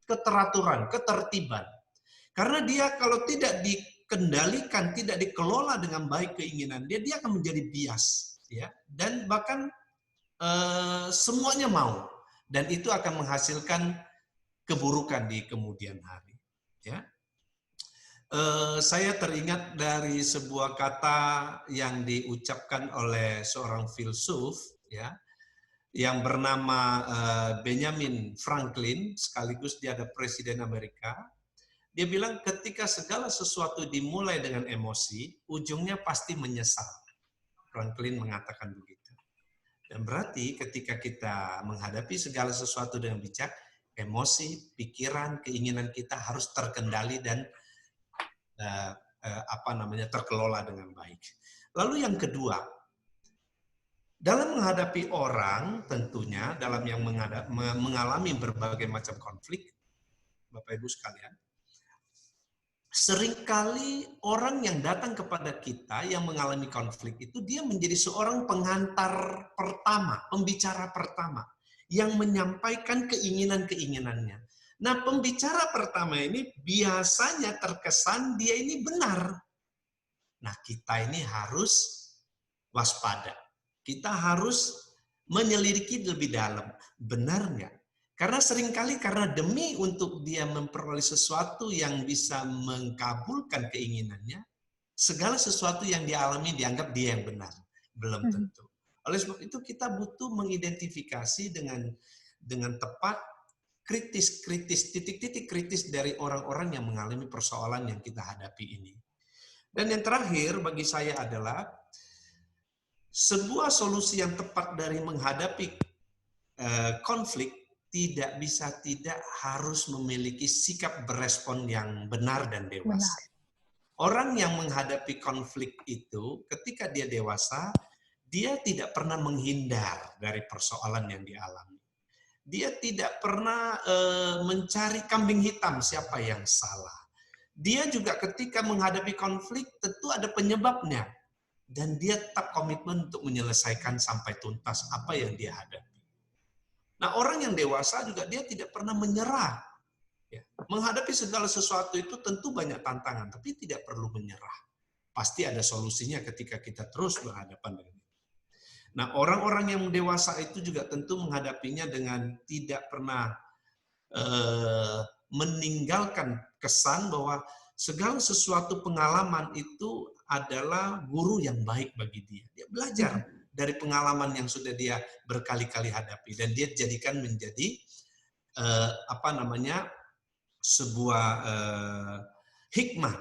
keteraturan, ketertiban. Karena dia kalau tidak dikendalikan, tidak dikelola dengan baik keinginan dia, dia akan menjadi bias, ya, dan bahkan semuanya mau, dan itu akan menghasilkan keburukan di kemudian hari. Ya, saya teringat dari sebuah kata yang diucapkan oleh seorang filsuf, ya, yang bernama Benjamin Franklin, sekaligus dia ada presiden Amerika. Dia bilang ketika segala sesuatu dimulai dengan emosi, ujungnya pasti menyesal. Franklin mengatakan begitu. Dan berarti ketika kita menghadapi segala sesuatu dengan bijak, emosi, pikiran, keinginan kita harus terkendali dan terkelola dengan baik. Lalu yang kedua, dalam menghadapi orang tentunya dalam yang mengalami berbagai macam konflik, Bapak Ibu sekalian, seringkali orang yang datang kepada kita yang mengalami konflik itu dia menjadi seorang pengantar pertama, pembicara pertama yang menyampaikan keinginan-keinginannya. Nah, pembicara pertama ini biasanya terkesan dia ini benar. Nah, kita ini harus waspada. Kita harus menyelidiki lebih dalam. Benar nggak? Karena seringkali karena demi untuk dia memperoleh sesuatu yang bisa mengkabulkan keinginannya, segala sesuatu yang dia alami dianggap dia yang benar. Belum tentu. Oleh sebab itu kita butuh mengidentifikasi dengan tepat titik-titik kritis dari orang-orang yang mengalami persoalan yang kita hadapi ini. Dan yang terakhir bagi saya adalah sebuah solusi yang tepat dari menghadapi konflik tidak harus memiliki sikap berespon yang benar dan dewasa. Orang yang menghadapi konflik itu ketika dia dewasa, dia tidak pernah menghindar dari persoalan yang dialami. Dia tidak pernah mencari kambing hitam siapa yang salah. Dia juga ketika menghadapi konflik tentu ada penyebabnya. Dan dia tetap komitmen untuk menyelesaikan sampai tuntas apa yang dia hadapi. Nah, orang yang dewasa juga dia tidak pernah menyerah. Ya. Menghadapi segala sesuatu itu tentu banyak tantangan, tapi tidak perlu menyerah. Pasti ada solusinya ketika kita terus berhadapan dengan itu. Nah, orang-orang yang dewasa itu juga tentu menghadapinya dengan tidak pernah meninggalkan kesan bahwa segala sesuatu pengalaman itu adalah guru yang baik bagi dia. Dia belajar dari pengalaman yang sudah dia berkali-kali hadapi dan dia jadikan menjadi sebuah hikmah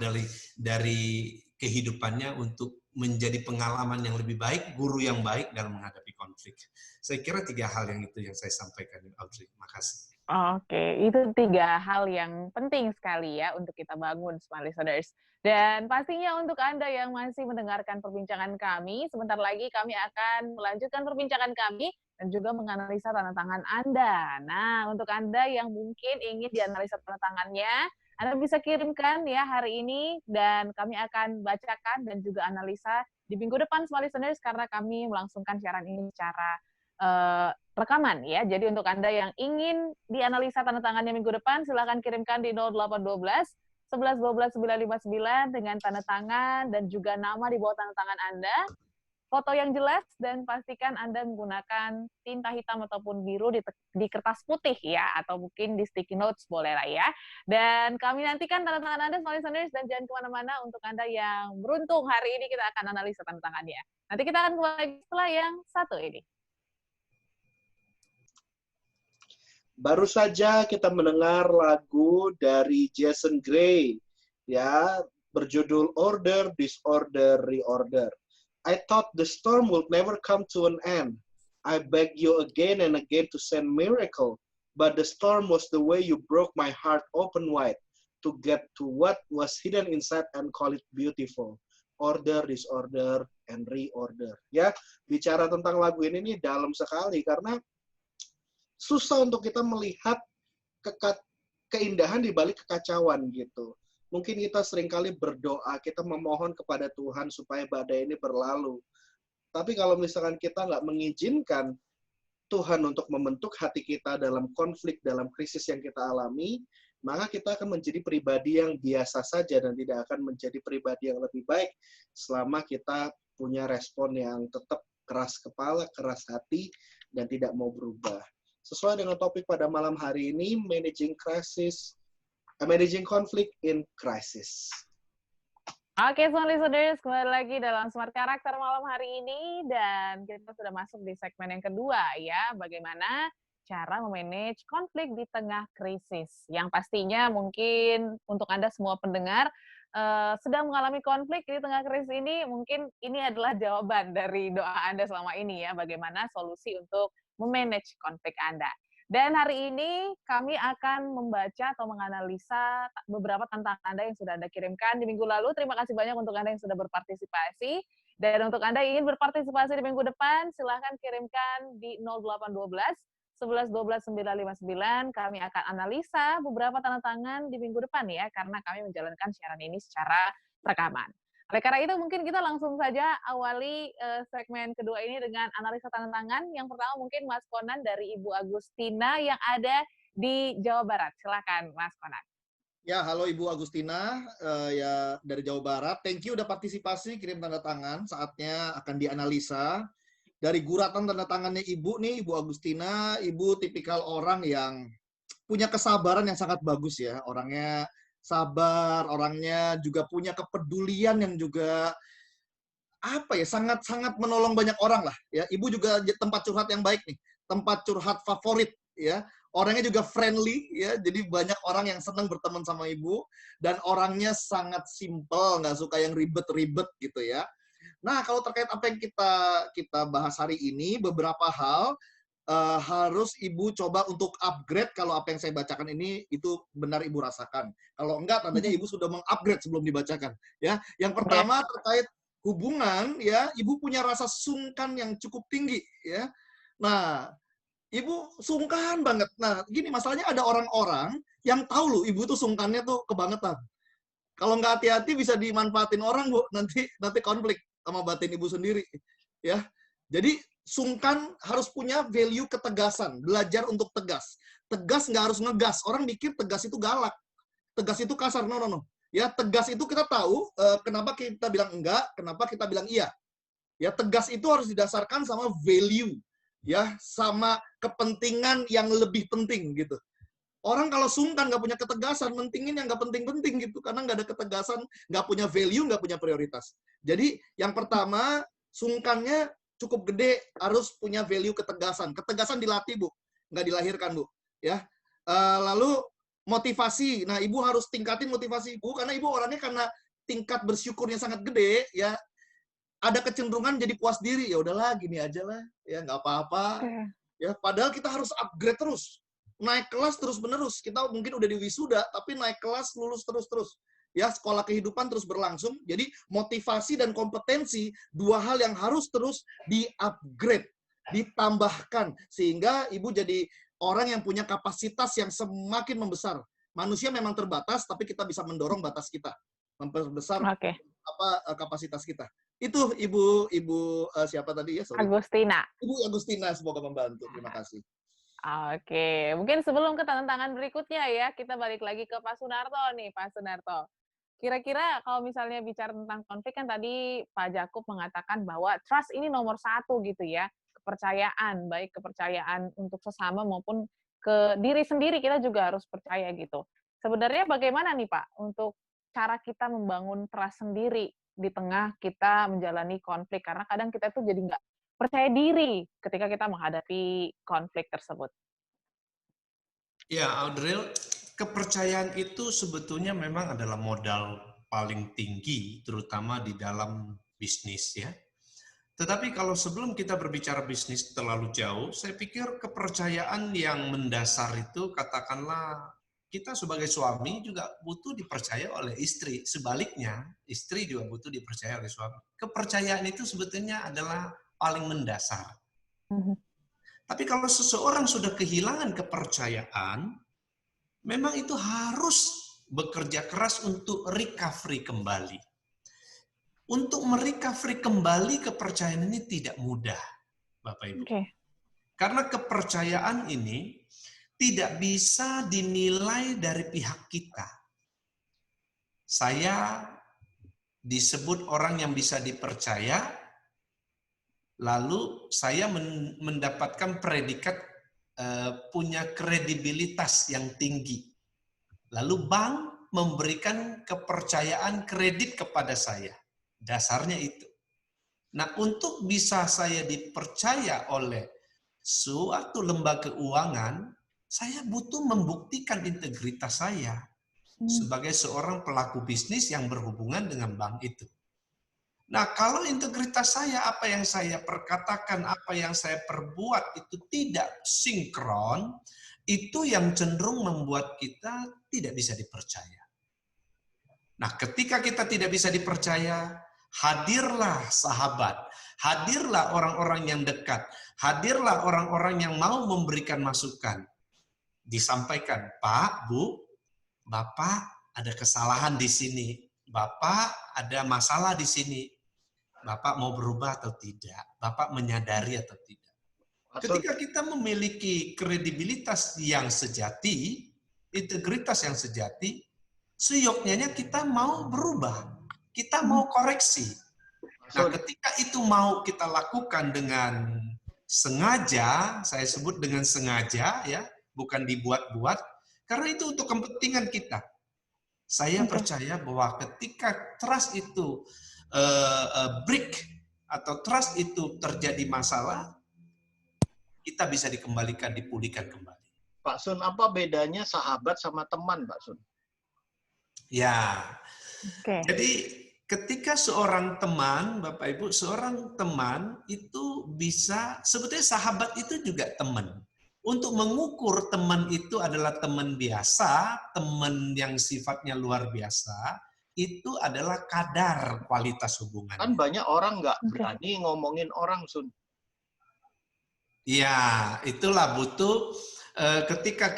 dari kehidupannya untuk menjadi pengalaman yang lebih baik, guru yang baik dalam menghadapi konflik. Saya kira 3 hal yang itu yang saya sampaikan, Audrey. Makasih. Oke, itu 3 hal yang penting sekali ya untuk kita bangun, smart listeners. Dan pastinya untuk Anda yang masih mendengarkan perbincangan kami, sebentar lagi kami akan melanjutkan perbincangan kami dan juga menganalisa tanda tangan Anda. Nah, untuk Anda yang mungkin ingin dianalisa tanda tangannya, Anda bisa kirimkan ya hari ini dan kami akan bacakan dan juga analisa di minggu depan, smart listeners, karena kami melangsungkan siaran ini secara rekaman ya. Jadi untuk Anda yang ingin dianalisa tanda tangannya minggu depan, silakan kirimkan di 0812 11 12 959 dengan tanda tangan dan juga nama di bawah tanda tangan Anda, foto yang jelas, dan pastikan Anda menggunakan tinta hitam ataupun biru di kertas putih ya, atau mungkin di sticky notes boleh lah ya. Dan kami nantikan tanda tangan Anda, smart listeners, dan jangan kemana-mana. Untuk Anda yang beruntung, hari ini kita akan analisa tanda tangannya. Nanti kita akan kembali setelah yang satu ini. Baru saja kita mendengar lagu dari Jason Gray, ya, berjudul Order, Disorder, Reorder. I thought the storm would never come to an end. I begged you again and again to send miracle, but the storm was the way you broke my heart open wide to get to what was hidden inside and call it beautiful. Order, disorder, and reorder. Ya, bicara tentang lagu ini dalam sekali karena susah untuk kita melihat keindahan di balik kekacauan gitu. Mungkin kita seringkali berdoa, kita memohon kepada Tuhan supaya badai ini berlalu. Tapi kalau misalkan kita nggak mengizinkan Tuhan untuk membentuk hati kita dalam konflik, dalam krisis yang kita alami, maka kita akan menjadi pribadi yang biasa saja dan tidak akan menjadi pribadi yang lebih baik selama kita punya respon yang tetap keras kepala, keras hati, dan tidak mau berubah. Sesuai dengan topik pada malam hari ini, managing conflict in crisis. Oke, smart listeners, kembali lagi dalam Smart Karakter malam hari ini, dan kita sudah masuk di segmen yang kedua ya, bagaimana cara memanage konflik di tengah krisis. Yang pastinya mungkin untuk Anda semua pendengar sedang mengalami konflik di tengah krisis ini, mungkin ini adalah jawaban dari doa Anda selama ini ya, bagaimana solusi untuk memanage konflik Anda. Dan hari ini kami akan membaca atau menganalisa beberapa tantangan Anda yang sudah Anda kirimkan di minggu lalu. Terima kasih banyak untuk Anda yang sudah berpartisipasi. Dan untuk Anda yang ingin berpartisipasi di minggu depan, silahkan kirimkan di 0812 11 12 959. Kami akan analisa beberapa tanda tangan di minggu depan ya, karena kami menjalankan siaran ini secara rekaman. Oleh karena itu, mungkin kita langsung saja awali segmen kedua ini dengan analisa tanda tangan. Yang pertama mungkin Mas Konan dari Ibu Agustina yang ada di Jawa Barat. Silakan, Mas Konan. Ya, halo Ibu Agustina, ya dari Jawa Barat. Thank you udah partisipasi, kirim tanda tangan. Saatnya akan dianalisa. Dari guratan tanda tangannya Ibu nih, Ibu Agustina, Ibu tipikal orang yang punya kesabaran yang sangat bagus ya. Orangnya sabar, orangnya juga punya kepedulian yang juga sangat-sangat menolong banyak orang lah ya. Ibu juga tempat curhat yang baik nih, tempat curhat favorit ya. Orangnya juga friendly ya, jadi banyak orang yang senang berteman sama Ibu, dan orangnya sangat simple, nggak suka yang ribet-ribet gitu ya. Nah, kalau terkait apa yang kita bahas hari ini, beberapa hal harus Ibu coba untuk upgrade kalau apa yang saya bacakan ini itu benar Ibu rasakan. Kalau enggak, tandanya Ibu sudah mengupgrade sebelum dibacakan. Ya, yang pertama terkait hubungan, ya, Ibu punya rasa sungkan yang cukup tinggi, ya. Nah, Ibu sungkan banget. Nah, gini masalahnya, ada orang-orang yang tahu loh Ibu tuh sungkannya tuh kebangetan. Kalau nggak hati-hati bisa dimanfaatin orang, Bu. Nanti konflik sama batin Ibu sendiri, ya. Jadi sungkan harus punya value ketegasan, belajar untuk tegas. Tegas nggak harus ngegas. Orang mikir tegas itu galak, tegas itu kasar. No. Ya, tegas itu kita tahu kenapa kita bilang enggak, kenapa kita bilang iya. Ya, tegas itu harus didasarkan sama value, ya, sama kepentingan yang lebih penting gitu. Orang kalau sungkan, nggak punya ketegasan, mentingin yang nggak penting-penting gitu. Karena nggak ada ketegasan, nggak punya value, nggak punya prioritas. Jadi yang pertama, sungkannya cukup gede, harus punya value ketegasan. Ketegasan dilatih, Bu. Nggak dilahirkan, Bu. Ya. Lalu motivasi. Nah, Ibu harus tingkatin motivasi Ibu, karena Ibu orangnya karena tingkat bersyukurnya sangat gede, ya ada kecenderungan jadi puas diri. Ya udahlah, gini aja lah. Ya, nggak apa-apa. Ya, padahal kita harus upgrade terus. Naik kelas terus-menerus. Kita mungkin udah di wisuda, tapi naik kelas, lulus terus-terus. Ya, sekolah kehidupan terus berlangsung. Jadi, motivasi dan kompetensi, dua hal yang harus terus di-upgrade, ditambahkan. Sehingga Ibu jadi orang yang punya kapasitas yang semakin membesar. Manusia memang terbatas, tapi kita bisa mendorong batas kita. Memperbesar kapasitas kita. Itu Ibu siapa tadi ya? Sorry. Agustina. Ibu Agustina, semoga membantu. Terima kasih. Oke, mungkin sebelum ke tantangan berikutnya ya, kita balik lagi ke Pak Sunarto nih, Pak Sunarto. Kira-kira kalau misalnya bicara tentang konflik, kan tadi Pak Jakub mengatakan bahwa trust ini nomor 1 gitu ya, kepercayaan, baik kepercayaan untuk sesama maupun ke diri sendiri, kita juga harus percaya gitu. Sebenarnya bagaimana nih Pak, untuk cara kita membangun trust sendiri di tengah kita menjalani konflik, karena kadang kita tuh jadi nggak percaya diri ketika kita menghadapi konflik tersebut. Ya, Audrey, kepercayaan itu sebetulnya memang adalah modal paling tinggi, terutama di dalam bisnis ya. Tetapi kalau sebelum kita berbicara bisnis terlalu jauh, saya pikir kepercayaan yang mendasar itu, katakanlah kita sebagai suami juga butuh dipercaya oleh istri. Sebaliknya, istri juga butuh dipercaya oleh suami. Kepercayaan itu sebetulnya adalah paling mendasar. Tapi kalau seseorang sudah kehilangan kepercayaan, memang itu harus bekerja keras untuk recovery kembali. Untuk merecovery kembali kepercayaan ini tidak mudah, Bapak Ibu. Karena kepercayaan ini tidak bisa dinilai dari pihak kita. Saya disebut orang yang bisa dipercaya, lalu saya mendapatkan predikat punya kredibilitas yang tinggi. Lalu bank memberikan kepercayaan kredit kepada saya. Dasarnya itu. Nah, untuk bisa saya dipercaya oleh suatu lembaga keuangan, saya butuh membuktikan integritas saya sebagai seorang pelaku bisnis yang berhubungan dengan bank itu. Nah, kalau integritas saya, apa yang saya perkatakan, apa yang saya perbuat itu tidak sinkron, itu yang cenderung membuat kita tidak bisa dipercaya. Nah, ketika kita tidak bisa dipercaya, hadirlah sahabat, hadirlah orang-orang yang dekat, hadirlah orang-orang yang mau memberikan masukan. Disampaikan, Pak, Bu, Bapak ada kesalahan di sini, Bapak ada masalah di sini, Bapak mau berubah atau tidak, Bapak menyadari atau tidak. Ketika kita memiliki kredibilitas yang sejati, integritas yang sejati, seyoknya kita mau berubah. Kita mau koreksi. Nah, ketika itu mau kita lakukan dengan sengaja, saya sebut dengan sengaja, ya, bukan dibuat-buat, karena itu untuk kepentingan kita. Saya percaya bahwa ketika trust itu break atau trust itu terjadi masalah, kita bisa dikembalikan, dipulihkan kembali. Pak Sun, apa bedanya sahabat sama teman, Pak Sun? Ya, jadi ketika seorang teman, Bapak Ibu, seorang teman itu bisa, sebetulnya sahabat itu juga teman. Untuk mengukur teman itu adalah teman biasa, teman yang sifatnya luar biasa, itu adalah kadar kualitas hubungan. Kan banyak orang nggak berani ngomongin orang, Sun. Ya, itulah butuh ketika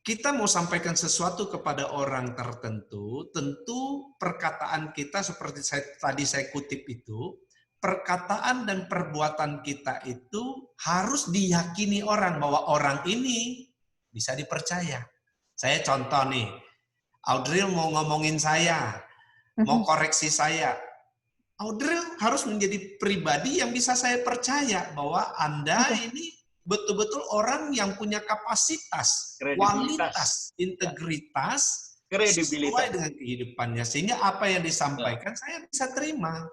kita mau sampaikan sesuatu kepada orang tertentu, tentu perkataan kita seperti tadi saya kutip itu, perkataan dan perbuatan kita itu harus diyakini orang bahwa orang ini bisa dipercaya. Saya contoh nih, Audrey mau ngomongin saya, mau koreksi saya. Audrey harus menjadi pribadi yang bisa saya percaya bahwa Anda ini betul-betul orang yang punya kapasitas, kualitas, integritas, sesuai dengan kehidupannya. Sehingga apa yang disampaikan saya bisa terima.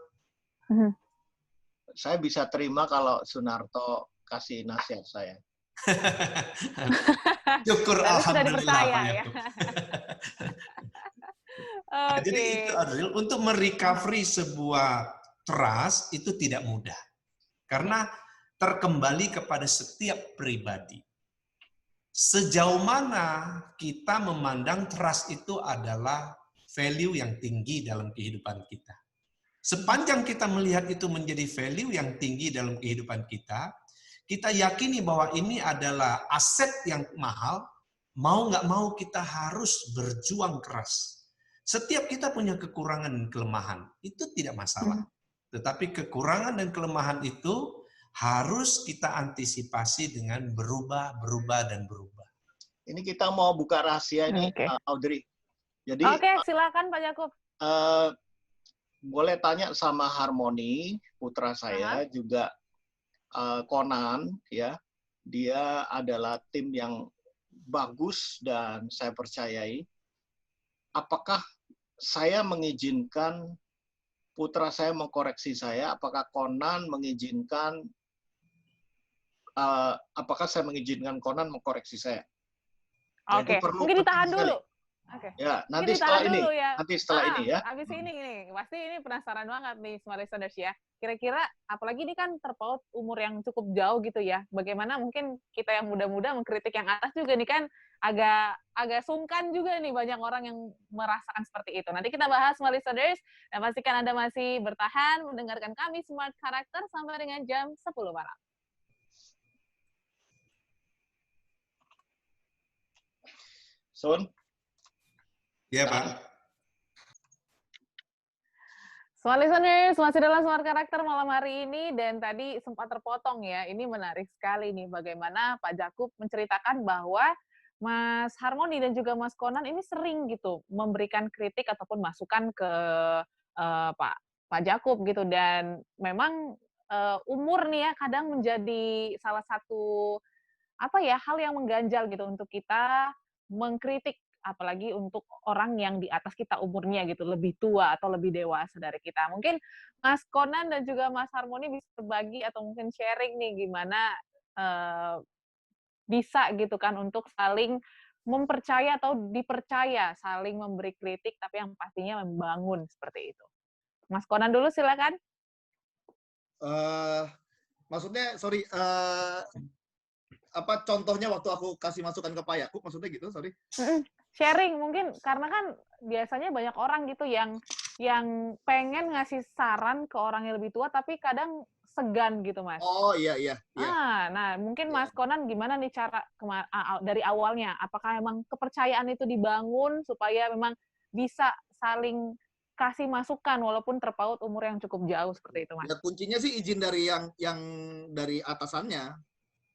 Saya bisa terima kalau Sunarto kasih nasihat saya. Syukur Sudah alhamdulillah dipercaya, Pak ya. Yakub. Jadi itu Adril, untuk merecovery sebuah trust itu tidak mudah. Karena terkembali kepada setiap pribadi. Sejauh mana kita memandang trust itu adalah value yang tinggi dalam kehidupan kita. Sepanjang kita melihat itu menjadi value yang tinggi dalam kehidupan kita, kita yakini bahwa ini adalah aset yang mahal, mau nggak mau kita harus berjuang keras. Setiap kita punya kekurangan dan kelemahan, itu tidak masalah. Tetapi kekurangan dan kelemahan itu harus kita antisipasi dengan berubah. Ini kita mau buka rahasia ini, Audrey. Jadi, silakan Pak Yakub. Boleh tanya sama Harmony, putra saya, juga Conan, ya. Dia adalah tim yang bagus dan saya percayai. Apakah saya mengizinkan putra saya mengkoreksi saya? Apakah Conan mengizinkan? Apakah saya mengizinkan Conan mengkoreksi saya? Oke, mungkin ditahan dulu. Oke. Ya, nanti setelah ini. Ya. Nanti setelah ini ya. Habis ini pasti ini penasaran banget nih Smart Listeners ya. Kira-kira apalagi ini kan terpaut umur yang cukup jauh gitu ya. Bagaimana mungkin kita yang muda-muda mengkritik yang atas juga nih kan agak sungkan juga nih banyak orang yang merasakan seperti itu. Nanti kita bahas Smart Listeners dan pastikan Anda masih bertahan mendengarkan kami Smart Karakter sampai dengan jam 10 malam. Sun? Ya, Pak. Smart Listeners, masih dalam Smart Karakter malam hari ini, dan tadi sempat terpotong ya, ini menarik sekali nih bagaimana Pak Jakub menceritakan bahwa Mas Harmony dan juga Mas Conan ini sering gitu memberikan kritik ataupun masukan ke Pak Jakub gitu, dan memang umur nih ya kadang menjadi salah satu hal yang mengganjal gitu untuk kita mengkritik, apalagi untuk orang yang di atas kita umurnya gitu, lebih tua atau lebih dewasa dari kita. Mungkin Mas Conan dan juga Mas Harmony bisa berbagi atau mungkin sharing nih gimana bisa gitu kan untuk saling mempercaya atau dipercaya, saling memberi kritik tapi yang pastinya membangun seperti itu. Mas Conan dulu silakan. Maksudnya, sorry, apa contohnya waktu aku kasih masukan ke Pak Yakub, maksudnya gitu, sorry. Sharing mungkin, karena kan biasanya banyak orang gitu yang pengen ngasih saran ke orang yang lebih tua tapi kadang segan gitu, Mas. Oh iya. Nah mungkin Mas Conan gimana nih cara dari awalnya, apakah memang kepercayaan itu dibangun supaya memang bisa saling kasih masukan walaupun terpaut umur yang cukup jauh seperti itu, Mas? Ya, kuncinya sih izin dari yang dari atasannya.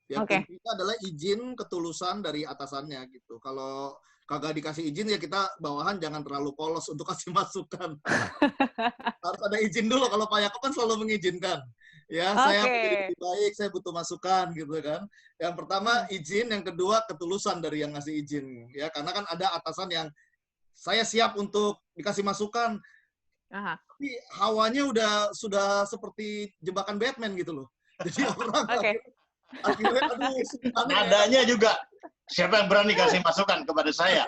Ya, kuncinya adalah izin ketulusan dari atasannya gitu. Kalau kagak dikasih izin ya kita bawahan jangan terlalu polos untuk kasih masukan. Harus ada izin dulu. Kalau Pak Yakub kan selalu mengizinkan. Ya, saya menjadi lebih baik, saya butuh masukan gitu kan. Yang pertama izin, yang kedua ketulusan dari yang ngasih izin. Ya, karena kan ada atasan yang saya siap untuk dikasih masukan. Tapi hawanya sudah seperti jebakan Batman gitu loh. Jadi orang akhirnya nadanya juga siapa yang berani kasih masukan kepada saya?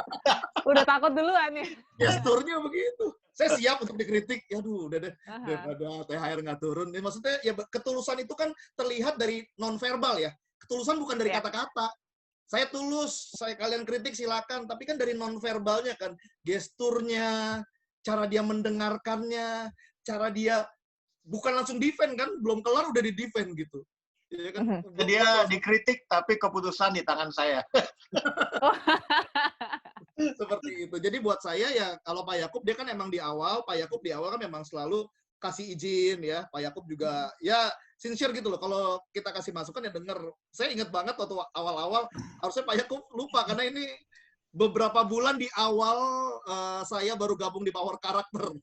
Udah takut duluan ya. Gesturnya begitu. Saya siap untuk dikritik. Yaduh, udah deh. Daripada THR nggak turun. Maksudnya ya ketulusan itu kan terlihat dari nonverbal ya. Ketulusan bukan dari kata-kata. Saya tulus, kalian kritik silakan. Tapi kan dari nonverbalnya kan, gesturnya, cara dia mendengarkannya, cara dia bukan langsung defend kan, belum kelar udah di defend gitu. Ya kan? Dia dikritik tapi keputusan di tangan saya. Seperti itu. Jadi buat saya ya kalau Pak Yakub dia kan emang Pak Yakub di awal kan memang selalu kasih izin ya. Pak Yakub juga ya sincere gitu loh. Kalau kita kasih masukan ya denger. Saya ingat banget waktu awal-awal harusnya Pak Yakub lupa karena ini beberapa bulan di awal saya baru gabung di Power Karakter.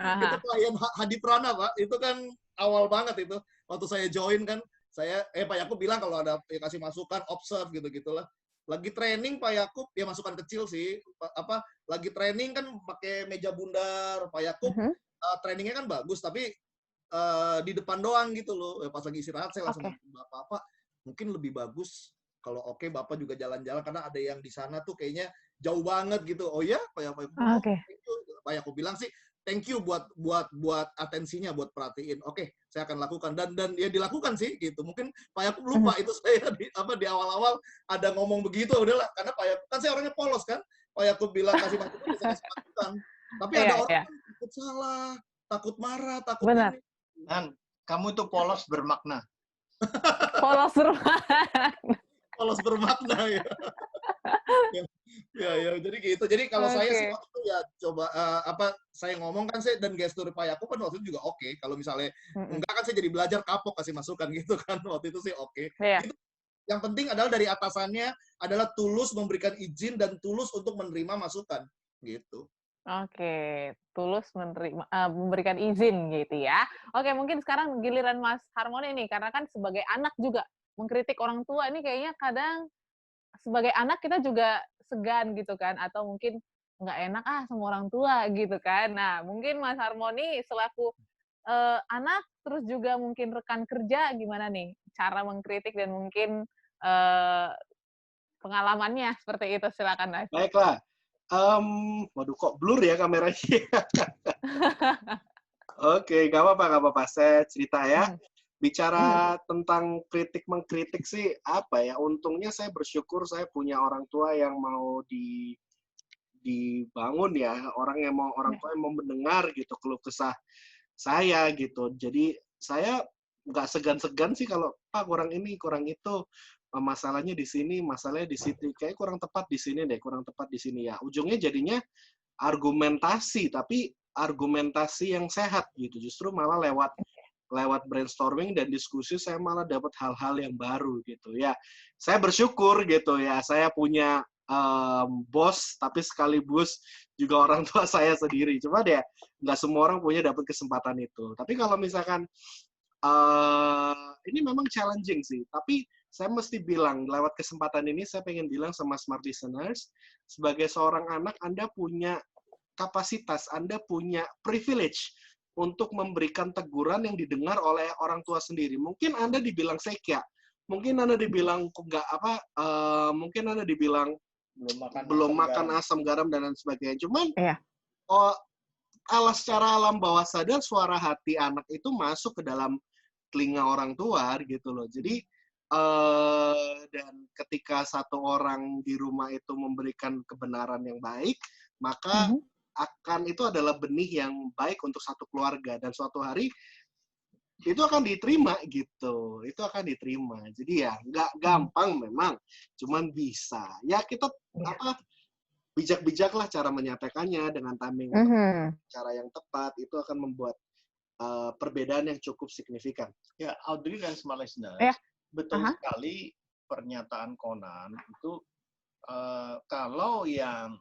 Itu klien Hadi Prana, Pak. Itu kan awal banget itu. Waktu saya join kan Pak Yakub bilang kalau ada ya kasih masukan, observe gitu-gitulah. Lagi training Pak Yakub, ya masukan kecil sih. Lagi training kan pakai meja bundar, Pak Yakub trainingnya kan bagus, tapi di depan doang gitu loh. Pas lagi istirahat saya langsung Bapak, mungkin lebih bagus kalau Bapak juga jalan-jalan karena ada yang di sana tuh kayaknya jauh banget gitu. Oh ya, Pak Yakub. Pak Yakub bilang sih, thank you buat atensinya, buat perhatiin. Oke, saya akan lakukan dan ya dilakukan sih gitu. Mungkin Pak Yakub lupa itu saya di awal-awal ada ngomong begitu, udahlah karena Pak Yakub kan saya orangnya polos kan. Pak Yakub bilang kasih masukan, saya kasih masukan. Tapi ada orang yang takut salah, takut marah, takut ini. Dan kamu tuh polos bermakna. Polos bermakna. Polos bermakna ya. ya jadi gitu. Jadi kalau saya sih waktu itu ya coba saya ngomong kan saya dan gestur Pak Yakub kan waktu itu juga oke. Kalau misalnya enggak kan saya jadi belajar kapok kasih masukan gitu kan. Waktu itu sih oke. Gitu. Yang penting adalah dari atasannya adalah tulus memberikan izin dan tulus untuk menerima masukan gitu. Oke, tulus memberikan izin gitu ya. Oke, mungkin sekarang giliran Mas Harmoni nih, karena kan sebagai anak juga mengkritik orang tua ini kayaknya kadang sebagai anak kita juga segan gitu kan, atau mungkin nggak enak sama orang tua gitu kan. Nah, mungkin Mas Harmoni selaku anak, terus juga mungkin rekan kerja, gimana nih cara mengkritik dan mungkin pengalamannya seperti itu, silakan Mas. Baiklah. Waduh kok blur ya kameranya. Oke, nggak apa-apa. Saya cerita ya. Bicara tentang kritik-mengkritik sih, apa ya, untungnya saya bersyukur saya punya orang tua yang mau dibangun ya, orang tua yang mau mendengar gitu, keluh kesah saya gitu. Jadi saya nggak segan-segan sih kalau, Pak kurang ini, kurang itu. Masalahnya di sini, masalahnya di situ. Kayak kurang tepat di sini deh, kurang tepat di sini ya. Ujungnya jadinya argumentasi, tapi argumentasi yang sehat gitu. Justru malah lewat brainstorming dan diskusi saya malah dapat hal-hal yang baru gitu ya. Saya bersyukur gitu ya. Saya punya bos, tapi sekaligus juga orang tua saya sendiri. Cuma deh nggak semua orang punya dapat kesempatan itu. Tapi kalau misalkan ini memang challenging sih. Tapi saya mesti bilang, lewat kesempatan ini saya pengen bilang sama smart listeners, sebagai seorang anak, Anda punya kapasitas, Anda punya privilege untuk memberikan teguran yang didengar oleh orang tua sendiri. Mungkin Anda dibilang sekya, mungkin Anda dibilang mungkin Anda dibilang belum makan asam garam dan lain sebagainya. Cuman secara alam bawah sadar suara hati anak itu masuk ke dalam telinga orang tua gitu loh. Jadi dan ketika satu orang di rumah itu memberikan kebenaran yang baik, maka itu adalah benih yang baik untuk satu keluarga, dan suatu hari itu akan diterima gitu. Itu akan diterima. Jadi ya nggak gampang memang, cuman bisa. Ya kita bijak-bijaklah cara menyampaikannya dengan timing cara yang tepat, itu akan membuat perbedaan yang cukup signifikan. Ya, Audrey dan smart listeners, betul sekali pernyataan Conan itu, kalau yang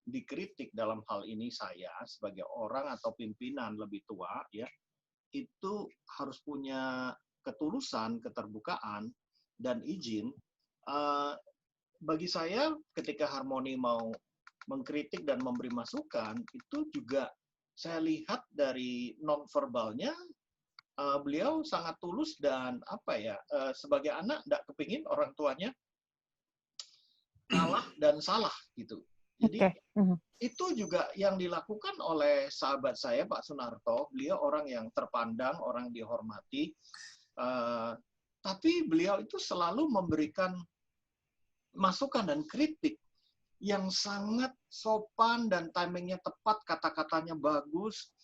dikritik dalam hal ini saya sebagai orang atau pimpinan lebih tua ya, itu harus punya ketulusan, keterbukaan dan izin. Bagi saya ketika Harmoni mau mengkritik dan memberi masukan, itu juga saya lihat dari nonverbalnya, beliau sangat tulus dan sebagai anak tidak kepingin orang tuanya kalah dan salah gitu. Jadi itu juga yang dilakukan oleh sahabat saya Pak Sunarto. Beliau orang yang terpandang, orang dihormati, tapi beliau itu selalu memberikan masukan dan kritik yang sangat sopan dan timingnya tepat, kata-katanya bagus.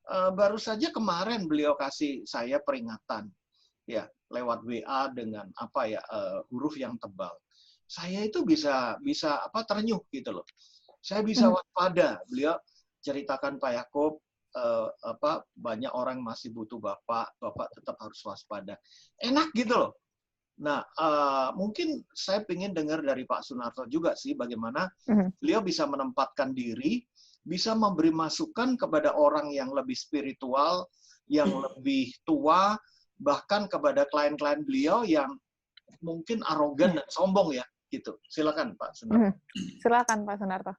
Baru saja kemarin beliau kasih saya peringatan ya lewat WA dengan huruf yang tebal. Saya itu bisa ternyuh gitu loh. Saya bisa waspada. Beliau ceritakan Pak Yakub, banyak orang masih butuh Bapak tetap harus waspada. Enak gitu loh. Nah, mungkin saya ingin dengar dari Pak Sunarto juga sih bagaimana beliau bisa menempatkan diri, bisa memberi masukan kepada orang yang lebih spiritual, yang lebih tua, bahkan kepada klien-klien beliau yang mungkin arogan dan sombong ya, gitu. Silakan Pak Sunarto. Silakan Pak Sunarto.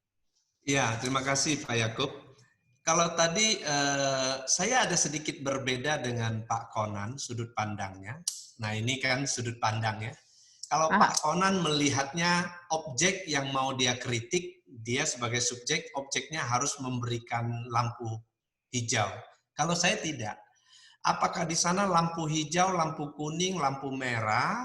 Ya, terima kasih Pak Yakub. Kalau tadi saya ada sedikit berbeda dengan Pak Konan sudut pandangnya. Nah ini kan sudut pandangnya. Kalau Pak Konan melihatnya objek yang mau dia kritik, dia sebagai subjek, objeknya harus memberikan lampu hijau. Kalau saya tidak. Apakah di sana lampu hijau, lampu kuning, lampu merah?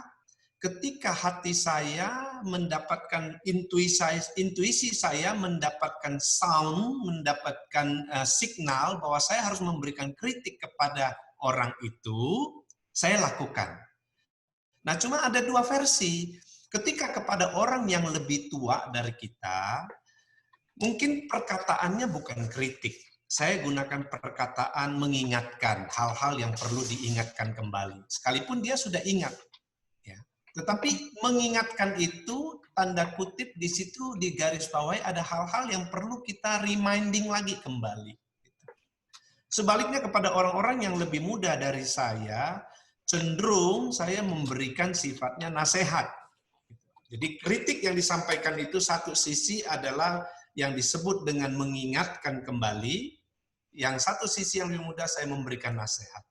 Ketika hati saya mendapatkan intuisi saya mendapatkan sound, mendapatkan signal bahwa saya harus memberikan kritik kepada orang itu, saya lakukan. Nah, cuma ada dua versi. Ketika kepada orang yang lebih tua dari kita, mungkin perkataannya bukan kritik. Saya gunakan perkataan mengingatkan hal-hal yang perlu diingatkan kembali. Sekalipun dia sudah ingat. Tetapi mengingatkan itu, tanda kutip di situ di garis bawahi ada hal-hal yang perlu kita reminding lagi kembali. Sebaliknya kepada orang-orang yang lebih muda dari saya, cenderung saya memberikan sifatnya nasihat. Jadi kritik yang disampaikan itu satu sisi adalah yang disebut dengan mengingatkan kembali, yang satu sisi yang lebih muda saya memberikan nasihat.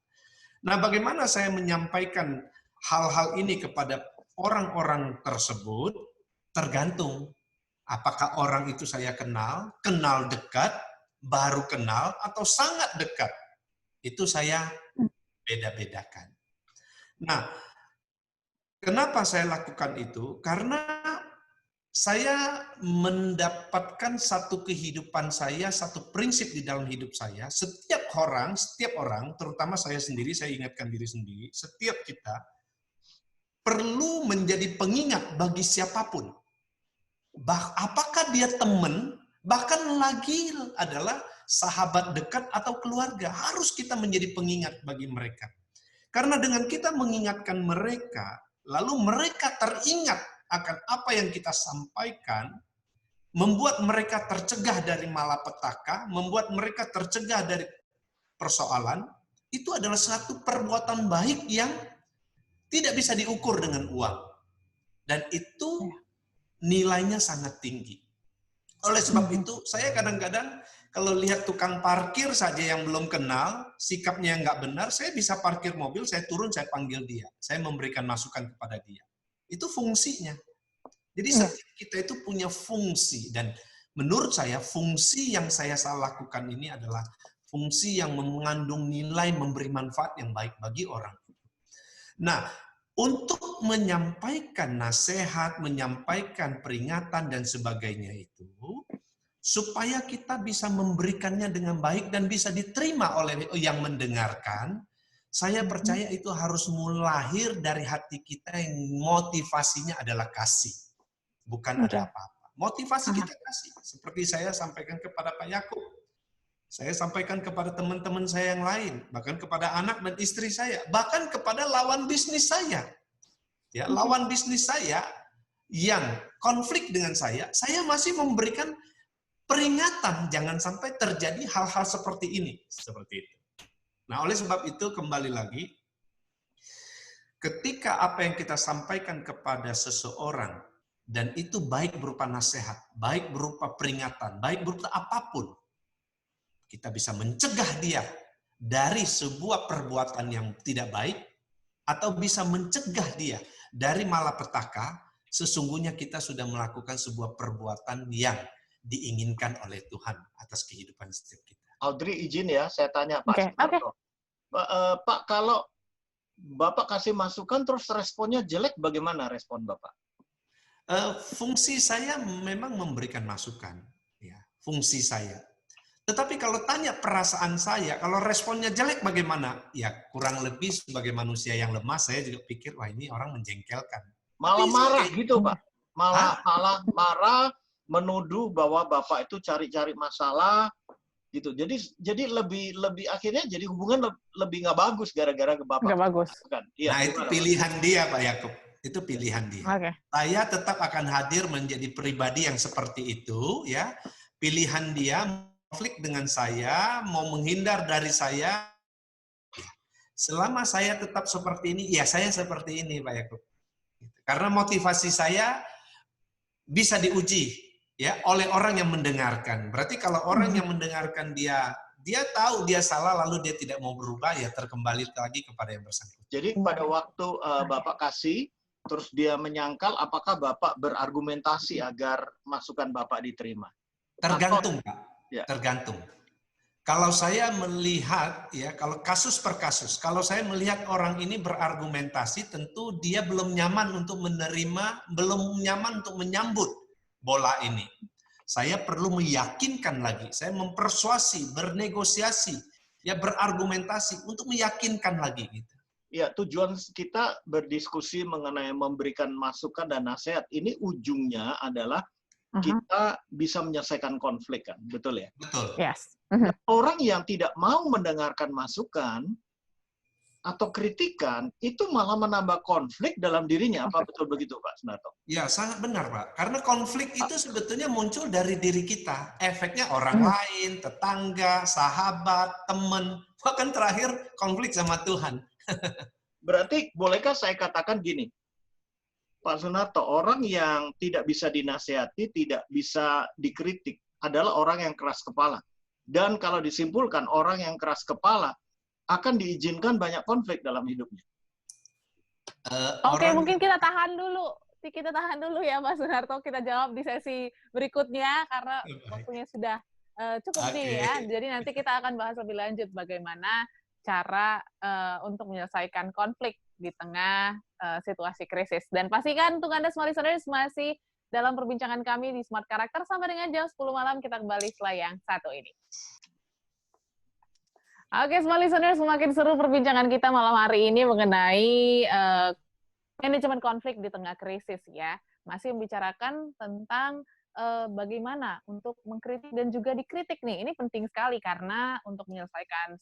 Nah, bagaimana saya menyampaikan hal-hal ini kepada orang-orang tersebut tergantung apakah orang itu saya kenal dekat, baru kenal, atau sangat dekat. Itu saya beda-bedakan. Nah, kenapa saya lakukan itu? Karena saya mendapatkan satu kehidupan saya, satu prinsip di dalam hidup saya. Setiap orang, terutama saya sendiri, saya ingatkan diri sendiri, setiap kita perlu menjadi pengingat bagi siapapun. Apakah dia teman, bahkan lagi adalah sahabat dekat atau keluarga. Harus kita menjadi pengingat bagi mereka. Karena dengan kita mengingatkan mereka, lalu mereka teringat akan apa yang kita sampaikan, membuat mereka tercegah dari malapetaka, membuat mereka tercegah dari persoalan, itu adalah satu perbuatan baik yang tidak bisa diukur dengan uang. Dan itu nilainya sangat tinggi. Oleh sebab itu, saya kadang-kadang kalau lihat tukang parkir saja yang belum kenal, sikapnya yang nggak benar, saya bisa parkir mobil, saya turun, saya panggil dia. Saya memberikan masukan kepada dia. Itu fungsinya. Jadi setiap kita itu punya fungsi. Dan menurut saya, fungsi yang saya lakukan ini adalah fungsi yang mengandung nilai memberi manfaat yang baik bagi orang. Nah, untuk menyampaikan nasihat, menyampaikan peringatan dan sebagainya itu, supaya kita bisa memberikannya dengan baik dan bisa diterima oleh yang mendengarkan, saya percaya itu harus lahir dari hati kita yang motivasinya adalah kasih. Bukan ada apa-apa. Motivasi kita kasih. Seperti saya sampaikan kepada Pak Yakub. Saya sampaikan kepada teman-teman saya yang lain, bahkan kepada anak dan istri saya, bahkan kepada lawan bisnis saya. Ya, lawan bisnis saya yang konflik dengan saya masih memberikan peringatan jangan sampai terjadi hal-hal seperti ini, seperti itu. Nah, oleh sebab itu kembali lagi, ketika apa yang kita sampaikan kepada seseorang dan itu baik berupa nasihat, baik berupa peringatan, baik berupa apapun, kita bisa mencegah dia dari sebuah perbuatan yang tidak baik, atau bisa mencegah dia dari malapetaka, sesungguhnya kita sudah melakukan sebuah perbuatan yang diinginkan oleh Tuhan atas kehidupan setiap kita. Audrey, izin ya, saya tanya Pak Sunarto. Pak, kalau Bapak kasih masukan terus responnya jelek, bagaimana respon Bapak? Fungsi saya memang memberikan masukan. Ya, fungsi saya. Tetapi kalau tanya perasaan saya, kalau responnya jelek bagaimana? Ya kurang lebih sebagai manusia yang lemah, saya juga pikir, wah ini orang menjengkelkan. Malah marah gitu Pak. Malah marah, menuduh bahwa Bapak itu cari-cari masalah, gitu. Jadi lebih akhirnya jadi hubungan lebih nggak bagus gara-gara ke Bapak. Nggak bagus. Ya, nah itu pilihan dia Pak Yakub. Itu pilihan dia. Okay. Saya tetap akan hadir menjadi pribadi yang seperti itu, ya. Pilihan dia konflik dengan saya, mau menghindar dari saya. Selama saya tetap seperti ini, ya saya seperti ini, Pak Yakub. Karena motivasi saya bisa diuji ya oleh orang yang mendengarkan. Berarti kalau orang yang mendengarkan dia tahu dia salah lalu dia tidak mau berubah, ya terkembali lagi kepada yang bersangkutan. Jadi pada waktu Bapak kasih, terus dia menyangkal, apakah Bapak berargumentasi agar masukan Bapak diterima? Tergantung, Pak. Ya. Tergantung. Kalau saya melihat, ya kalau kasus per kasus, kalau saya melihat orang ini berargumentasi, tentu dia belum nyaman untuk menerima, belum nyaman untuk menyambut bola ini. Saya perlu meyakinkan lagi, saya mempersuasi, bernegosiasi, ya berargumentasi untuk meyakinkan lagi. Gitu. Ya, tujuan kita berdiskusi mengenai memberikan masukan dan nasihat, ini ujungnya adalah kita bisa menyelesaikan konflik, kan? Betul ya? Betul. Yes. Orang yang tidak mau mendengarkan masukan atau kritikan, itu malah menambah konflik dalam dirinya. Apa betul begitu, Pak Sunarto? Ya, sangat benar, Pak. Karena konflik itu sebetulnya muncul dari diri kita. Efeknya orang lain, tetangga, sahabat, teman. Bahkan terakhir konflik sama Tuhan. Berarti, bolehkah saya katakan gini, Pak Sunarto, orang yang tidak bisa dinasehati, tidak bisa dikritik, adalah orang yang keras kepala. Dan kalau disimpulkan, orang yang keras kepala akan diizinkan banyak konflik dalam hidupnya. Oke, mungkin kita tahan dulu. Kita tahan dulu ya, Mas Sunarto. Kita jawab di sesi berikutnya, karena waktunya sudah cukup nih ya. Jadi nanti kita akan bahas lebih lanjut bagaimana cara untuk menyelesaikan konflik di tengah situasi krisis. Dan pastikan untuk Anda semua listeners masih dalam perbincangan kami di Smart Karakter sampai dengan jam 10 malam. Kita kembali setelah yang satu ini. Oke, semua listeners, semakin seru perbincangan kita malam hari ini mengenai manajemen konflik di tengah krisis ya. Masih membicarakan tentang bagaimana untuk mengkritik dan juga dikritik nih. Ini penting sekali karena untuk menyelesaikan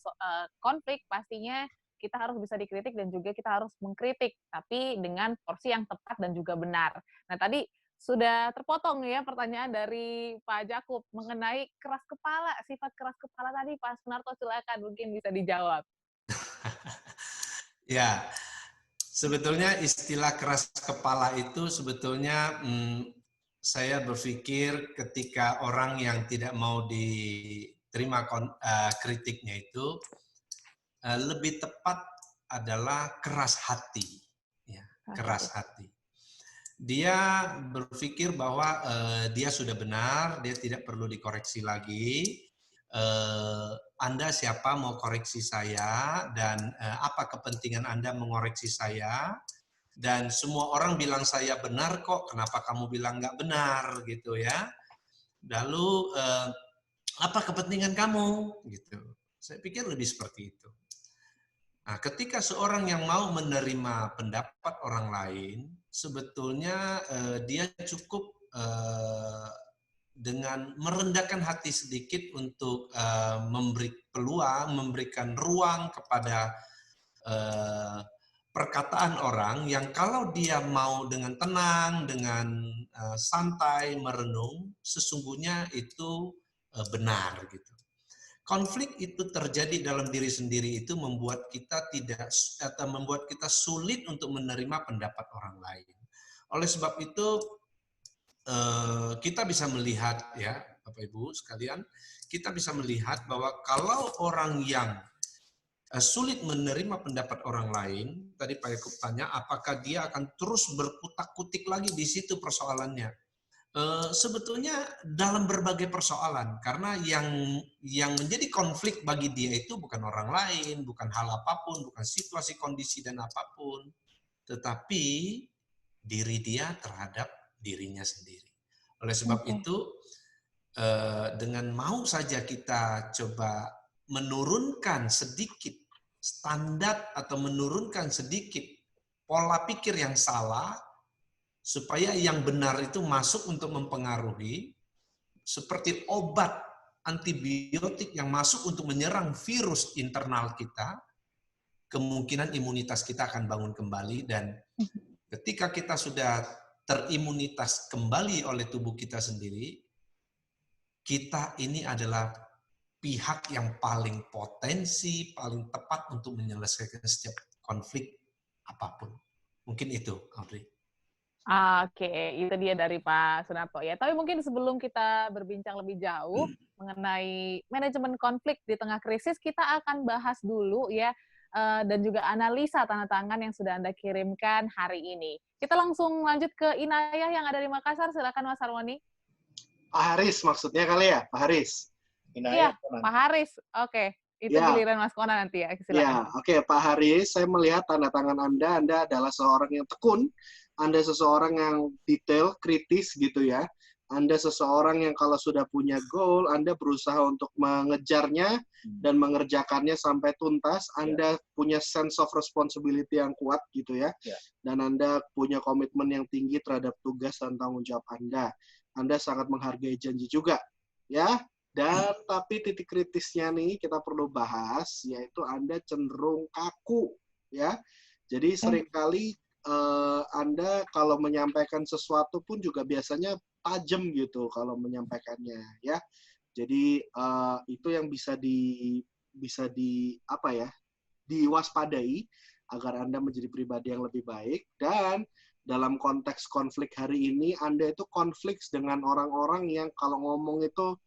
konflik pastinya kita harus bisa dikritik dan juga kita harus mengkritik, tapi dengan porsi yang tepat dan juga benar. Nah, tadi sudah terpotong ya pertanyaan dari Pak Jakub mengenai keras kepala, sifat keras kepala tadi. Pak Sunarto, silakan mungkin bisa dijawab. Ya, sebetulnya istilah keras kepala itu sebetulnya saya berpikir ketika orang yang tidak mau diterima kritiknya itu lebih tepat adalah keras hati, ya, keras hati. Dia berpikir bahwa dia sudah benar, dia tidak perlu dikoreksi lagi. Anda siapa mau koreksi saya, dan apa kepentingan Anda mengoreksi saya? Dan semua orang bilang saya benar kok, kenapa kamu bilang nggak benar gitu ya? Lalu apa kepentingan kamu gitu? Saya pikir lebih seperti itu. Nah, ketika seorang yang mau menerima pendapat orang lain, sebetulnya dia cukup dengan merendahkan hati sedikit untuk memberi peluang, memberikan ruang kepada perkataan orang yang kalau dia mau dengan tenang, dengan santai merenung, sesungguhnya itu benar gitu. Konflik itu terjadi dalam diri sendiri itu membuat kita membuat kita sulit untuk menerima pendapat orang lain. Oleh sebab itu kita bisa melihat ya Bapak Ibu sekalian, kita bisa melihat bahwa kalau orang yang sulit menerima pendapat orang lain, tadi Pak Yakub tanya apakah dia akan terus berkutak-kutik lagi di situ persoalannya. Sebetulnya dalam berbagai persoalan, karena yang menjadi konflik bagi dia itu bukan orang lain, bukan hal apapun, bukan situasi, kondisi, dan apapun, tetapi diri dia terhadap dirinya sendiri. Oleh sebab itu, dengan mau saja kita coba menurunkan sedikit standar atau menurunkan sedikit pola pikir yang salah, supaya yang benar itu masuk untuk mempengaruhi, seperti obat antibiotik yang masuk untuk menyerang virus internal kita, kemungkinan imunitas kita akan bangun kembali, dan ketika kita sudah terimunitas kembali oleh tubuh kita sendiri, kita ini adalah pihak yang paling potensi, paling tepat untuk menyelesaikan setiap konflik apapun. Mungkin itu, Audrey. Oke, itu dia dari Pak Sunarto ya. Tapi mungkin sebelum kita berbincang lebih jauh mengenai manajemen konflik di tengah krisis, kita akan bahas dulu ya, dan juga analisa tanda tangan yang sudah Anda kirimkan hari ini. Kita langsung lanjut ke Inayah yang ada di Makassar. Silakan Mas Harmoni. Pak Haris maksudnya kali ya, Pak Haris. Iya, Pak Haris. Oke, itu Ya. giliran Mas Kona nanti ya. Silakan. Ya, oke Pak Haris, saya melihat tanda tangan Anda adalah seorang yang tekun, Anda seseorang yang detail, kritis gitu ya. Anda seseorang yang kalau sudah punya goal, Anda berusaha untuk mengejarnya dan mengerjakannya sampai tuntas. Anda punya sense of responsibility yang kuat gitu ya. Dan Anda punya komitmen yang tinggi terhadap tugas dan tanggung jawab Anda. Anda sangat menghargai janji juga, ya. Dan tapi titik kritisnya nih kita perlu bahas, yaitu Anda cenderung kaku, ya. Jadi seringkali Anda kalau menyampaikan sesuatu pun juga biasanya tajam gitu kalau menyampaikannya, ya. Jadi itu yang bisa di apa ya, diwaspadai agar Anda menjadi pribadi yang lebih baik. Dan dalam konteks konflik hari ini, Anda itu konflik dengan orang-orang yang kalau ngomong itu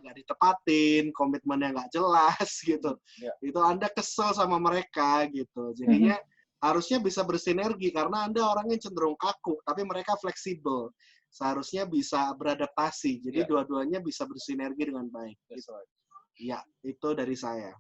nggak ditepatin, komitmennya nggak jelas gitu. Itu Anda kesel sama mereka gitu. Jadinya harusnya bisa bersinergi karena Anda orangnya cenderung kaku, tapi mereka fleksibel. Seharusnya bisa beradaptasi. Jadi dua-duanya bisa bersinergi dengan baik. Gitu. Ya, itu dari saya.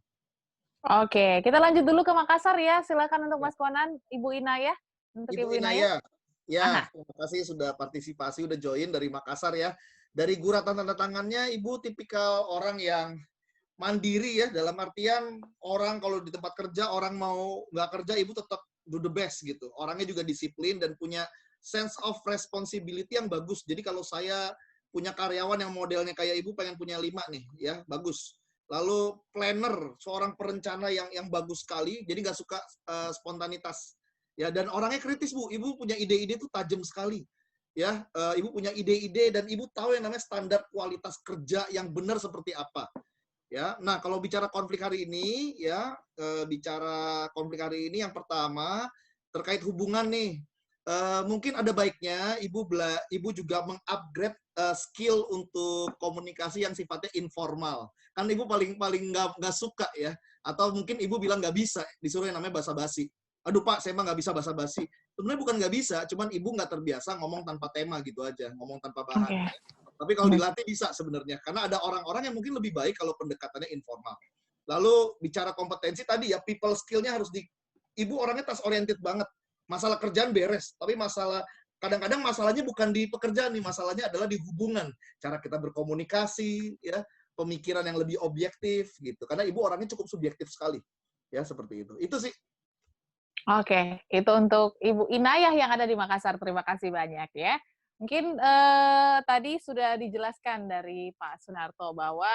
Oke, kita lanjut dulu ke Makassar ya. Silakan untuk Mas Konan, Ibu Inayah. Untuk Ibu Inayah. Ya, terima kasih sudah partisipasi, udah join dari Makassar ya. Dari guratan tanda tangannya, Ibu tipikal orang yang mandiri ya, dalam artian orang kalau di tempat kerja, orang mau nggak kerja, Ibu tetap do the best gitu. Orangnya juga disiplin dan punya sense of responsibility yang bagus. Jadi kalau saya punya karyawan yang modelnya kayak Ibu, pengen punya 5 nih, ya, bagus. Lalu planner, seorang perencana yang bagus sekali, jadi nggak suka spontanitas. Ya, dan orangnya kritis, Bu. Ibu punya ide-ide tuh tajam sekali. Ya, Ibu punya ide-ide dan Ibu tahu yang namanya standar kualitas kerja yang benar seperti apa. Ya, nah kalau bicara konflik hari ini, ya, bicara konflik hari ini yang pertama terkait hubungan nih. Mungkin ada baiknya Ibu juga mengupgrade skill untuk komunikasi yang sifatnya informal. Kan Ibu paling nggak suka ya, atau mungkin Ibu bilang nggak bisa disuruh yang namanya basa-basi. Aduh Pak, saya mah nggak bisa basa-basi. Sebenarnya bukan nggak bisa, cuman Ibu nggak terbiasa ngomong tanpa tema gitu aja, ngomong tanpa bahan. Tapi kalau dilatih bisa sebenarnya, karena ada orang-orang yang mungkin lebih baik kalau pendekatannya informal. Lalu bicara kompetensi tadi ya, people skill-nya harus Ibu orangnya task oriented banget. Masalah kerjaan beres, tapi kadang-kadang masalahnya bukan di pekerjaan nih, masalahnya adalah di hubungan, cara kita berkomunikasi, ya, pemikiran yang lebih objektif gitu. Karena Ibu orangnya cukup subjektif sekali, ya seperti itu. Itu sih. Oke, itu untuk Ibu Inayah yang ada di Makassar. Terima kasih banyak ya. Mungkin tadi sudah dijelaskan dari Pak Sunarto bahwa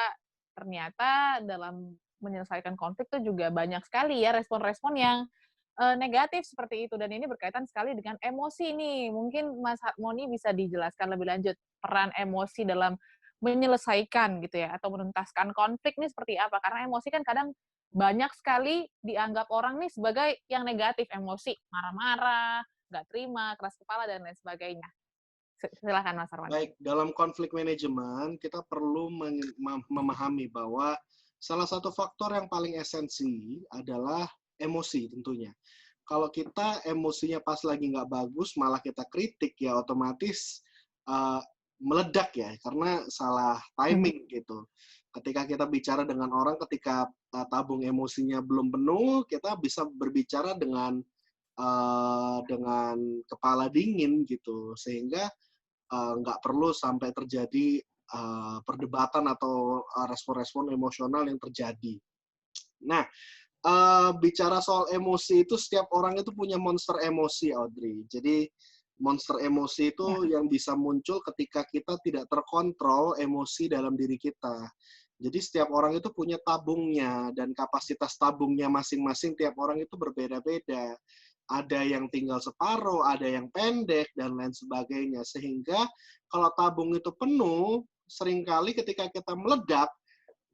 ternyata dalam menyelesaikan konflik itu juga banyak sekali ya respon-respon yang negatif seperti itu, dan ini berkaitan sekali dengan emosi nih. Mungkin Mas Harmoni bisa dijelaskan lebih lanjut peran emosi dalam menyelesaikan gitu ya, atau menuntaskan konflik nih seperti apa? Karena emosi kan kadang banyak sekali dianggap orang nih sebagai yang negatif, emosi, marah-marah, nggak terima, keras kepala, dan lain sebagainya. Silakan Mas Harmoni. Baik, dalam konflik manajemen kita perlu memahami bahwa salah satu faktor yang paling esensi adalah emosi tentunya. Kalau kita emosinya pas lagi nggak bagus, malah kita kritik, ya otomatis meledak ya, karena salah timing gitu. Ketika kita bicara dengan orang, ketika tabung emosinya belum penuh, kita bisa berbicara dengan kepala dingin gitu, sehingga nggak perlu sampai terjadi perdebatan atau respon-respon emosional yang terjadi. Nah, bicara soal emosi itu, setiap orang itu punya monster emosi, Audrey. Jadi monster emosi itu yang bisa muncul ketika kita tidak terkontrol emosi dalam diri kita. Jadi setiap orang itu punya tabungnya, dan kapasitas tabungnya masing-masing tiap orang itu berbeda-beda. Ada yang tinggal separuh, ada yang pendek, dan lain sebagainya. Sehingga kalau tabung itu penuh, seringkali ketika kita meledak,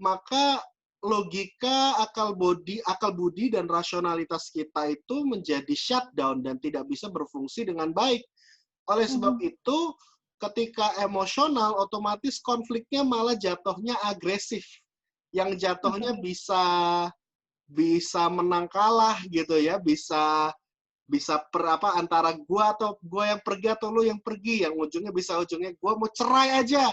maka logika, akal budi dan rasionalitas kita itu menjadi shutdown dan tidak bisa berfungsi dengan baik. Oleh sebab itu, ketika emosional, otomatis konfliknya malah jatuhnya agresif. Yang jatuhnya bisa menang kalah gitu ya, bisa antara gua yang pergi atau lu yang pergi, yang ujungnya gua mau cerai aja,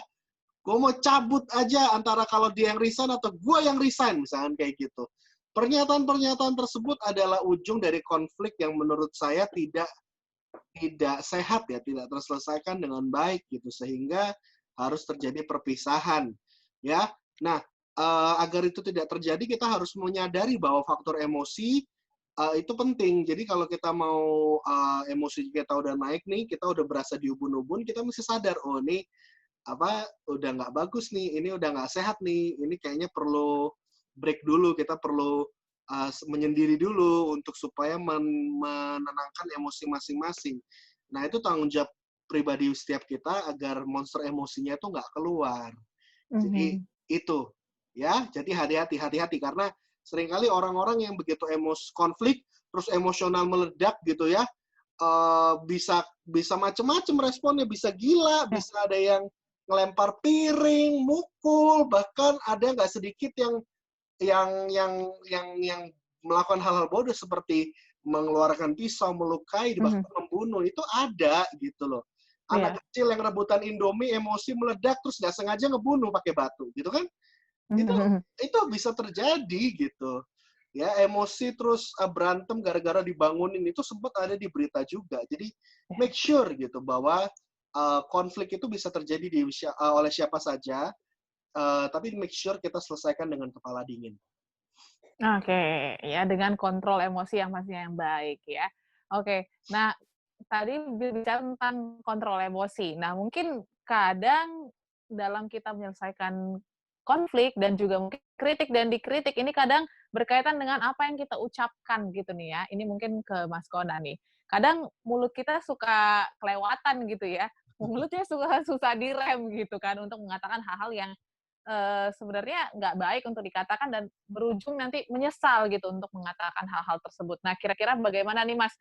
gua mau cabut aja, antara kalau dia yang resign atau gua yang resign, misalkan kayak gitu. Pernyataan-pernyataan tersebut adalah ujung dari konflik yang menurut saya tidak sehat ya, tidak terselesaikan dengan baik gitu, sehingga harus terjadi perpisahan ya. Nah, agar itu tidak terjadi, kita harus menyadari bahwa faktor emosi itu penting. Jadi kalau kita mau emosi kita udah naik nih, kita udah berasa diubun-ubun, kita mesti sadar, oh ini udah nggak bagus nih, ini udah nggak sehat nih, ini kayaknya perlu break dulu, kita perlu menyendiri dulu untuk supaya menenangkan emosi masing-masing. Nah, itu tanggung jawab pribadi setiap kita agar monster emosinya itu nggak keluar. Jadi itu ya, jadi hati-hati karena seringkali orang-orang yang begitu konflik terus emosional meledak gitu ya, bisa macam-macam responnya, bisa gila, bisa ada yang ngelempar piring, mukul, bahkan ada nggak sedikit yang melakukan hal-hal bodoh seperti mengeluarkan pisau, melukai, bahkan membunuh. Itu ada gitu loh. Anak kecil yang rebutan Indomie, emosi meledak terus nggak sengaja ngebunuh pakai batu, gitu kan? Itu bisa terjadi gitu. Ya, emosi terus berantem gara-gara dibangunin, itu sempat ada di berita juga. Jadi make sure gitu bahwa konflik itu bisa terjadi oleh siapa saja, tapi make sure kita selesaikan dengan kepala dingin. Oke, ya dengan kontrol emosi yang pastinya yang baik ya. Oke, nah tadi bicara tentang kontrol emosi. Nah mungkin kadang dalam kita menyelesaikan konflik dan juga mungkin kritik dan dikritik ini kadang berkaitan dengan apa yang kita ucapkan gitu nih ya. Ini mungkin ke Mas Kona nih. Kadang mulut kita suka kelewatan gitu ya. Mulutnya suka susah direm gitu kan untuk mengatakan hal-hal yang sebenarnya nggak baik untuk dikatakan dan berujung nanti menyesal gitu untuk mengatakan hal-hal tersebut. Nah, kira-kira bagaimana nih Mas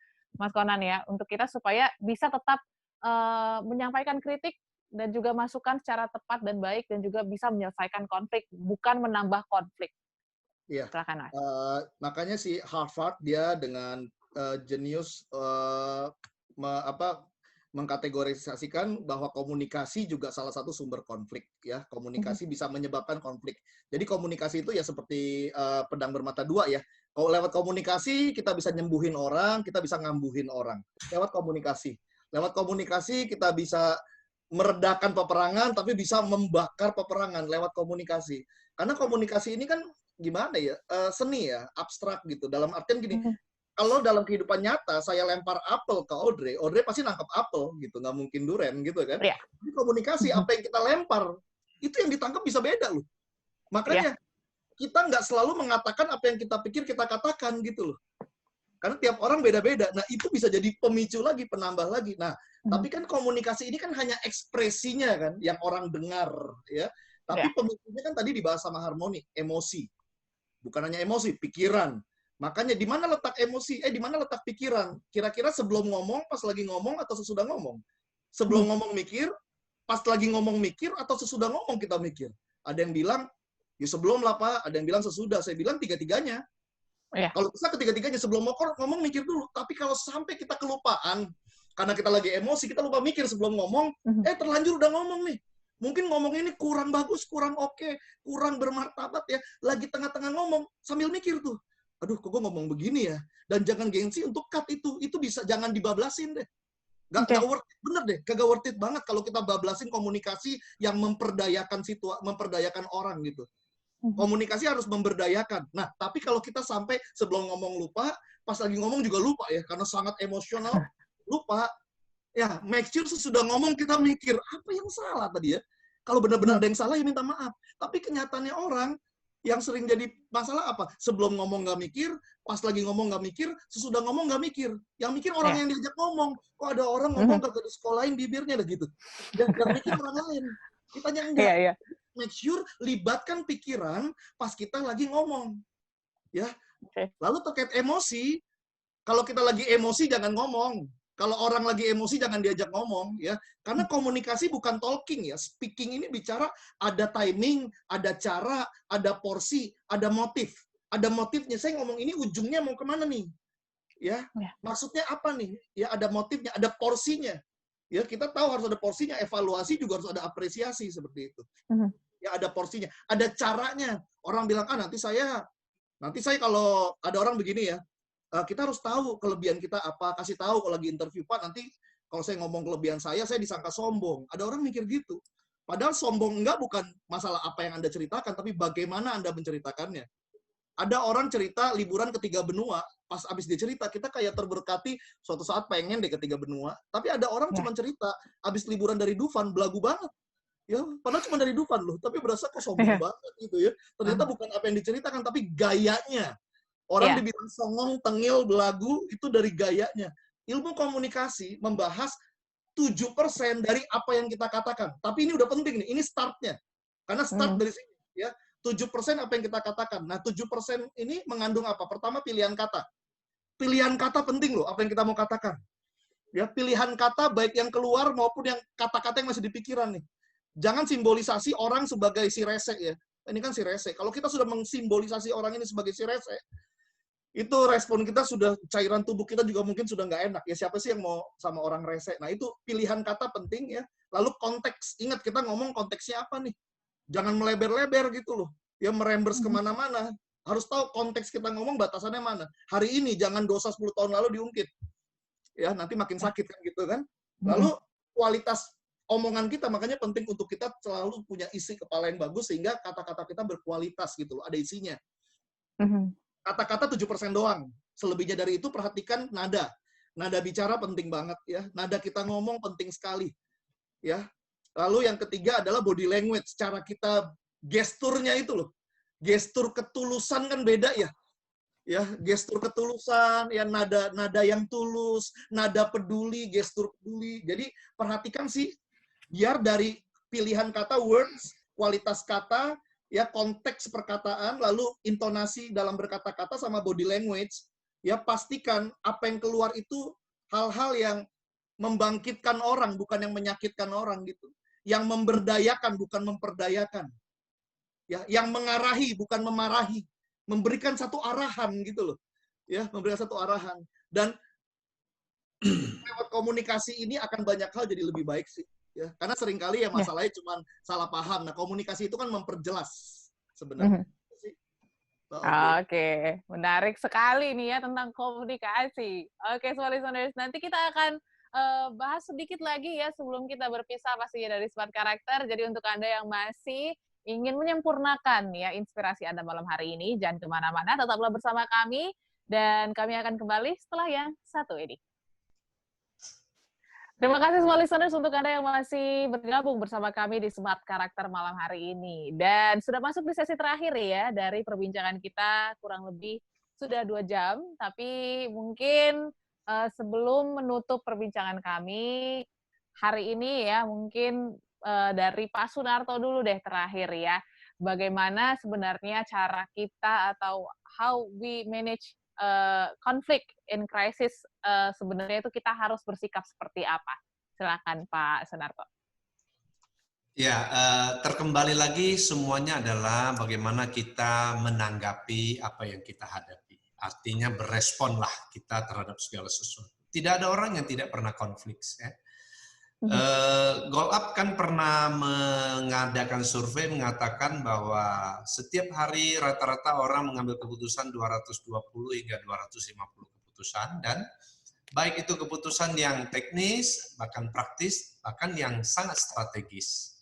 Konan ya untuk kita supaya bisa tetap menyampaikan kritik dan juga masukan secara tepat dan baik dan juga bisa menyelesaikan konflik, bukan menambah konflik. Iya. Silakan Mas. Makanya si Harvard dia dengan jenius mengkategorisasikan bahwa komunikasi juga salah satu sumber konflik ya. Komunikasi bisa menyebabkan konflik. Jadi komunikasi itu ya seperti pedang bermata dua ya. Kalau lewat komunikasi kita bisa nyembuhin orang, kita bisa ngambuhin orang. Lewat komunikasi kita bisa meredakan peperangan tapi bisa membakar peperangan lewat komunikasi. Karena komunikasi ini kan gimana ya? Seni ya, abstrak gitu. Dalam artian gini, kalau dalam kehidupan nyata saya lempar apel ke Audrey pasti nangkep apel gitu, nggak mungkin durian gitu kan. Yeah. Jadi komunikasi apa yang kita lempar itu yang ditangkap bisa beda loh. Makanya kita nggak selalu mengatakan apa yang kita pikir kita katakan gitu loh. Karena tiap orang beda-beda. Nah itu bisa jadi pemicu lagi, penambah lagi. Nah tapi kan komunikasi ini kan hanya ekspresinya kan yang orang dengar ya. Tapi pemicunya kan tadi dibahas sama Harmoni, emosi. Bukan hanya emosi, pikiran. Makanya di mana letak emosi? Di mana letak pikiran? Kira-kira sebelum ngomong, pas lagi ngomong, atau sesudah ngomong? Sebelum ngomong mikir, pas lagi ngomong mikir, atau sesudah ngomong kita mikir? Ada yang bilang, ya sebelum lah Pak. Ada yang bilang sesudah. Saya bilang tiga-tiganya. Kalau bisa ketiga-tiganya sebelum ngomong mikir dulu. Tapi kalau sampai kita kelupaan, karena kita lagi emosi, kita lupa mikir sebelum ngomong, terlanjur udah ngomong nih. Mungkin ngomong ini kurang bagus, kurang oke, kurang bermartabat ya. Lagi tengah-tengah ngomong, sambil mikir tuh. Aduh, kok gue ngomong begini ya? Dan jangan gengsi untuk cut itu. Itu bisa, jangan dibablasin deh. Gak worth it, bener deh. Kagak worth it banget kalau kita bablasin komunikasi yang memperdayakan orang gitu. Komunikasi harus memberdayakan. Nah, tapi kalau kita sampai sebelum ngomong lupa, pas lagi ngomong juga lupa ya, karena sangat emosional, lupa. Ya, make sure sesudah ngomong kita mikir, apa yang salah tadi ya? Kalau benar-benar ada yang salah, ya minta maaf. Tapi kenyataannya orang, yang sering jadi masalah apa? Sebelum ngomong nggak mikir, pas lagi ngomong nggak mikir, sesudah ngomong nggak mikir. Yang mikir orang yang diajak ngomong. Kok ada orang ngomong nggak disekolahin bibirnya, gitu. Dan mikir orang lain. Kitanya Iya, enggak. iya. Make sure libatkan pikiran pas kita lagi ngomong. Ya. Oke. Lalu terkait emosi, kalau kita lagi emosi jangan ngomong. Kalau orang lagi emosi jangan diajak ngomong ya. Karena komunikasi bukan talking ya. Speaking ini bicara ada timing, ada cara, ada porsi, ada motif. Ada motifnya. Saya ngomong ini ujungnya mau kemana nih? Ya. Ya. Maksudnya apa nih? Ya ada motifnya, ada porsinya. Ya, kita tahu harus ada porsinya, evaluasi juga harus ada apresiasi seperti itu. Ya ada porsinya, ada caranya. Orang bilang, nanti saya kalau ada orang begini ya, kita harus tahu kelebihan kita apa, kasih tahu kalau lagi interview, Pak, nanti kalau saya ngomong kelebihan saya disangka sombong. Ada orang mikir gitu. Padahal sombong enggak bukan masalah apa yang Anda ceritakan, tapi bagaimana Anda menceritakannya. Ada orang cerita liburan ke 3 benua, pas abis dia cerita, kita kayak terberkati suatu saat pengen deh ke 3 benua. Tapi ada orang cuma cerita, abis liburan dari Dufan, belagu banget. Ya, padahal cuma dari Dufan loh, tapi berasa kok sombong banget gitu ya. Ternyata bukan apa yang diceritakan, tapi gayanya. Orang dibilang songong, tengil, belagu, itu dari gayanya. Ilmu komunikasi membahas 7% dari apa yang kita katakan. Tapi ini udah penting nih, ini startnya. Karena start dari sini. Ya, 7% apa yang kita katakan. Nah, 7% ini mengandung apa? Pertama, pilihan kata. Pilihan kata penting loh, apa yang kita mau katakan. Ya, pilihan kata baik yang keluar maupun yang kata-kata yang masih di pikiran nih. Jangan simbolisasi orang sebagai si rese ya. Ini kan si rese. Kalau kita sudah mengsimbolisasi orang ini sebagai si rese, itu respon kita sudah, cairan tubuh kita juga mungkin sudah nggak enak. Ya siapa sih yang mau sama orang rese? Nah itu pilihan kata penting ya. Lalu konteks. Ingat kita ngomong konteksnya apa nih. Jangan melebar-lebar gitu loh. Ya merembers kemana-mana. Harus tahu konteks kita ngomong batasannya mana. Hari ini jangan dosa 10 tahun lalu diungkit. Ya nanti makin sakit kan gitu kan. Lalu kualitas omongan kita, makanya penting untuk kita selalu punya isi kepala yang bagus sehingga kata-kata kita berkualitas gitu loh, ada isinya. Kata-kata 7% doang. Selebihnya dari itu perhatikan nada. Nada bicara penting banget ya. Nada kita ngomong penting sekali. Ya. Lalu yang ketiga adalah body language, cara kita gesturnya itu loh. Gestur ketulusan kan beda ya. Ya, gestur ketulusan, ya nada yang tulus, nada peduli, gestur peduli. Jadi perhatikan sih biar dari pilihan kata, words, kualitas kata, ya konteks perkataan, lalu intonasi dalam berkata-kata sama body language, ya pastikan apa yang keluar itu hal-hal yang membangkitkan orang, bukan yang menyakitkan orang gitu. Yang memberdayakan, bukan memperdayakan. Ya, yang mengarahi, bukan memarahi. Memberikan satu arahan gitu loh. Ya, memberikan satu arahan. Dan lewat komunikasi ini akan banyak hal jadi lebih baik sih. Ya, karena seringkali ya masalahnya cuma salah paham. Nah, komunikasi itu kan memperjelas sebenarnya. Oke, menarik sekali nih ya tentang komunikasi. Oke, Smart Listeners, nanti kita akan bahas sedikit lagi ya sebelum kita berpisah pastinya dari Smart Karakter. Jadi untuk Anda yang masih ingin menyempurnakan ya inspirasi Anda malam hari ini, jangan kemana-mana, tetaplah bersama kami dan kami akan kembali setelah yang satu ini. Terima kasih semua listeners untuk Anda yang masih bergabung bersama kami di Smart Karakter malam hari ini. Dan sudah masuk di sesi terakhir ya dari perbincangan kita, kurang lebih sudah 2 jam. Tapi mungkin sebelum menutup perbincangan kami hari ini ya, mungkin dari Pak Sunarto dulu deh terakhir ya. Bagaimana sebenarnya cara kita atau how we manage konflik in crisis, sebenarnya itu kita harus bersikap seperti apa? Silakan Pak Sunarto. Ya, terkembali lagi semuanya adalah bagaimana kita menanggapi apa yang kita hadapi. Artinya beresponlah kita terhadap segala sesuatu. Tidak ada orang yang tidak pernah konflik. Ya. Goal Up kan pernah mengadakan survei mengatakan bahwa setiap hari rata-rata orang mengambil keputusan 220 hingga 250 keputusan, dan baik itu keputusan yang teknis, bahkan praktis, bahkan yang sangat strategis.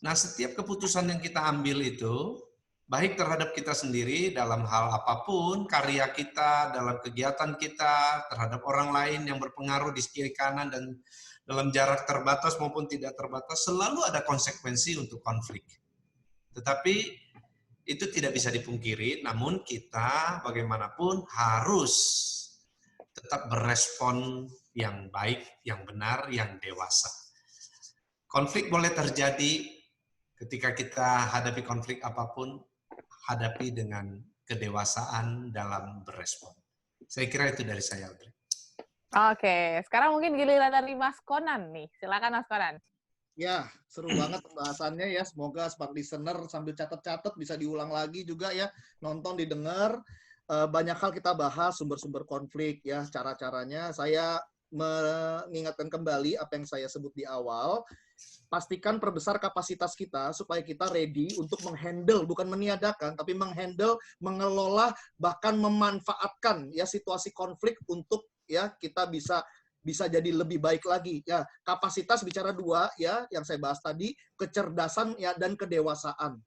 Nah, setiap keputusan yang kita ambil itu, baik terhadap kita sendiri dalam hal apapun, karya kita, dalam kegiatan kita, terhadap orang lain yang berpengaruh di kiri kanan dan dalam jarak terbatas maupun tidak terbatas, selalu ada konsekuensi untuk konflik. Tetapi itu tidak bisa dipungkiri, namun kita bagaimanapun harus tetap berespon yang baik, yang benar, yang dewasa. Konflik boleh terjadi Ketika kita hadapi konflik apapun, hadapi dengan kedewasaan dalam berespon. Saya kira itu dari saya, Audrey. Oke, sekarang mungkin giliran dari Mas Konan nih. Silakan Mas Konan. Ya, seru banget pembahasannya ya. Semoga smart listener sambil catat-catat bisa diulang lagi juga ya. Nonton, didengar. Banyak hal kita bahas, sumber-sumber konflik ya, cara-caranya. Saya mengingatkan kembali apa yang saya sebut di awal. Pastikan perbesar kapasitas kita supaya kita ready untuk menghandle, bukan meniadakan, tapi menghandle, mengelola, bahkan memanfaatkan ya situasi konflik untuk ya kita bisa jadi lebih baik lagi ya. Kapasitas bicara dua ya yang saya bahas tadi, kecerdasan ya dan kedewasaan.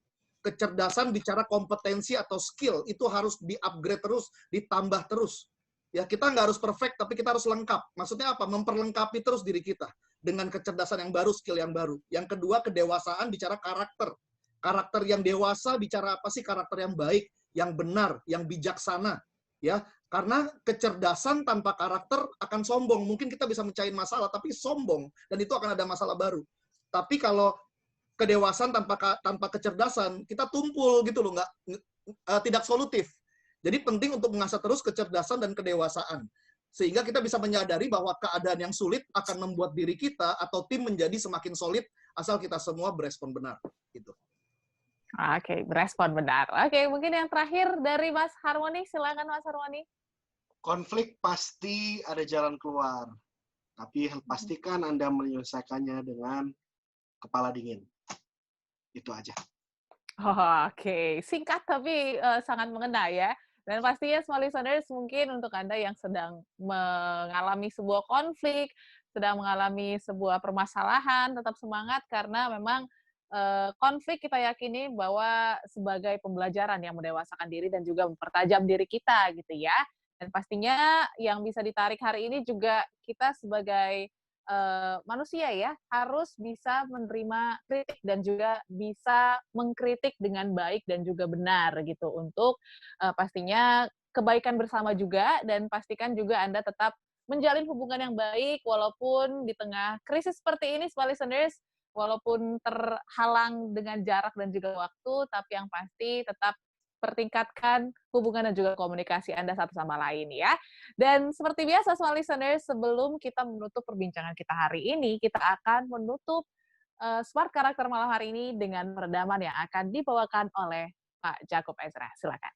Kecerdasan bicara kompetensi atau skill, itu harus di-upgrade terus, ditambah terus. Ya, kita nggak harus perfect, tapi kita harus lengkap. Maksudnya apa? Memperlengkapi terus diri kita dengan kecerdasan yang baru, skill yang baru. Yang kedua, kedewasaan bicara karakter. Karakter yang dewasa bicara apa sih? Karakter yang baik, yang benar, yang bijaksana. Ya, karena kecerdasan tanpa karakter akan sombong. Mungkin kita bisa mecahin masalah, tapi sombong, dan itu akan ada masalah baru. Tapi kalau kedewasaan tanpa kecerdasan, kita tumpul gitu loh, tidak solutif. Jadi penting untuk mengasah terus kecerdasan dan kedewasaan. Sehingga kita bisa menyadari bahwa keadaan yang sulit akan membuat diri kita atau tim menjadi semakin solid asal kita semua berespon benar. Gitu. Oke, berespon benar. Oke, mungkin yang terakhir dari Mas Harmoni. Silakan Mas Harmoni. Konflik pasti ada jalan keluar. Tapi pastikan Anda menyelesaikannya dengan kepala dingin. Itu aja. Oke, singkat tapi sangat mengena ya. Dan pastinya small listeners, mungkin untuk Anda yang sedang mengalami sebuah konflik, sedang mengalami sebuah permasalahan, tetap semangat karena memang konflik kita yakini bahwa sebagai pembelajaran yang mendewasakan diri dan juga mempertajam diri kita gitu ya. Dan pastinya yang bisa ditarik hari ini juga kita sebagai manusia ya harus bisa menerima kritik dan juga bisa mengkritik dengan baik dan juga benar gitu untuk pastinya kebaikan bersama juga, dan pastikan juga Anda tetap menjalin hubungan yang baik walaupun di tengah krisis seperti ini, small listeners, walaupun terhalang dengan jarak dan juga waktu, tapi yang pasti tetap pertingkatkan hubungan dan juga komunikasi Anda satu sama lain ya. Dan seperti biasa small listeners, sebelum kita menutup perbincangan kita hari ini, kita akan menutup Smart Karakter malam hari ini dengan peredaman yang akan dibawakan oleh Pak Jacob Ezra. Silakan.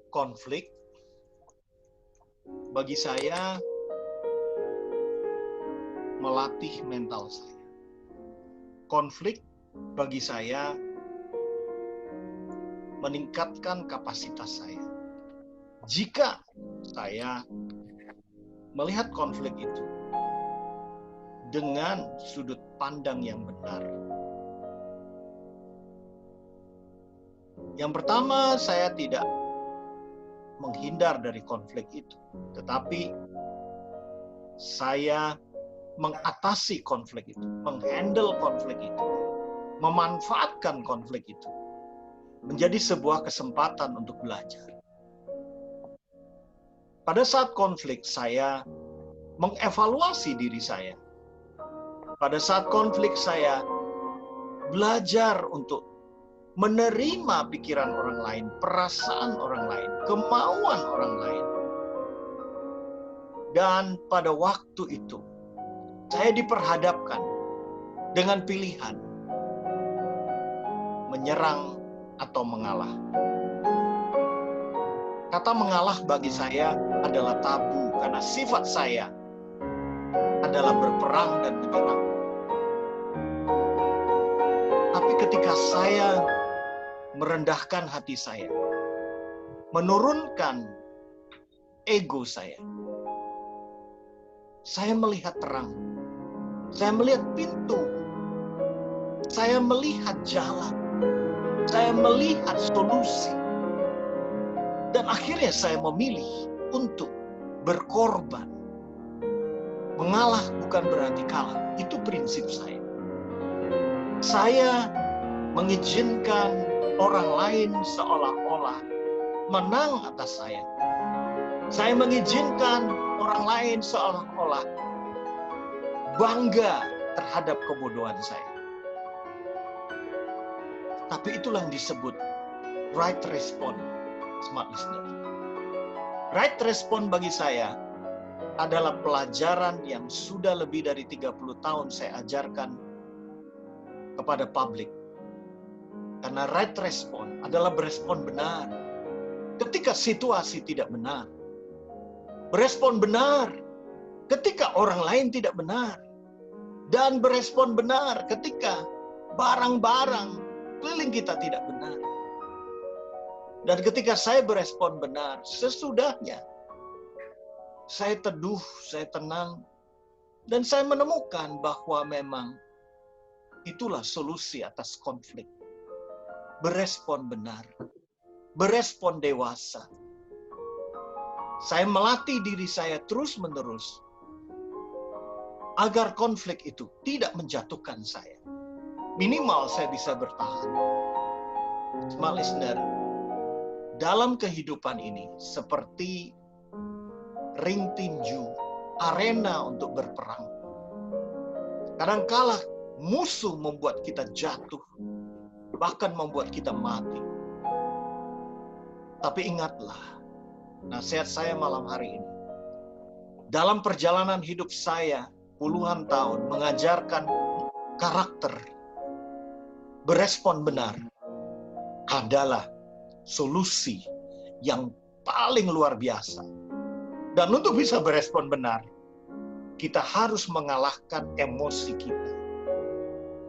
Konflik bagi saya melatih mental saya. Konflik bagi saya meningkatkan kapasitas saya. Jika saya melihat konflik itu dengan sudut pandang yang benar. Yang pertama, saya tidak menghindar dari konflik itu, tetapi saya mengatasi konflik itu, menghandle konflik itu, memanfaatkan konflik itu menjadi sebuah kesempatan untuk belajar. Pada saat konflik, saya mengevaluasi diri saya. Pada saat konflik, saya belajar untuk menerima pikiran orang lain, perasaan orang lain, kemauan orang lain. Dan pada waktu itu, saya diperhadapkan dengan pilihan menyerang atau mengalah. Kata mengalah bagi saya adalah tabu karena sifat saya adalah berperang dan menyerang. Tapi ketika saya merendahkan hati saya, menurunkan ego saya melihat terang, saya melihat pintu, saya melihat jalan, saya melihat solusi, dan akhirnya saya memilih untuk berkorban. Mengalah bukan berarti kalah, itu prinsip saya. Saya mengizinkan orang lain seolah-olah menang atas saya. Saya mengizinkan orang lain seolah-olah bangga terhadap kebodohan saya. Tapi itulah yang disebut right response, smart listener. Right response bagi saya adalah pelajaran yang sudah lebih dari 30 tahun saya ajarkan kepada publik. Karena right response adalah berespon benar ketika situasi tidak benar. Berespon benar ketika orang lain tidak benar. Dan berespon benar ketika barang-barang keliling kita tidak benar. Dan ketika saya berespon benar, sesudahnya saya teduh, saya tenang, dan saya menemukan bahwa memang itulah solusi atas konflik. Berespon benar, berespon dewasa. Saya melatih diri saya terus-menerus agar konflik itu tidak menjatuhkan saya. Minimal saya bisa bertahan. Smart listener, dalam kehidupan ini seperti ring tinju, arena untuk berperang. Kadangkala musuh membuat kita jatuh, bahkan membuat kita mati. Tapi ingatlah, nasihat saya malam hari ini. Dalam perjalanan hidup saya, puluhan tahun mengajarkan karakter berespon benar adalah solusi yang paling luar biasa. Dan untuk bisa berespon benar, kita harus mengalahkan emosi kita,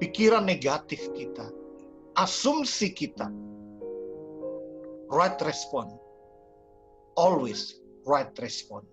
pikiran negatif kita, asumsi kita. Right response, always right response.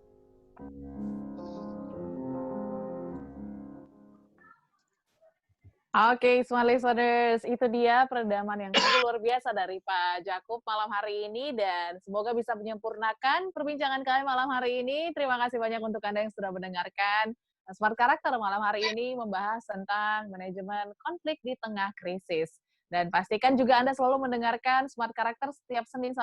Oke, smart listeners, itu dia peredaman yang cukup luar biasa dari Pak Jakub malam hari ini, dan semoga bisa menyempurnakan perbincangan kami malam hari ini. Terima kasih banyak untuk Anda yang sudah mendengarkan. Smart Karakter malam hari ini membahas tentang manajemen konflik di tengah krisis. Dan pastikan juga Anda selalu mendengarkan Smart Karakter setiap Senin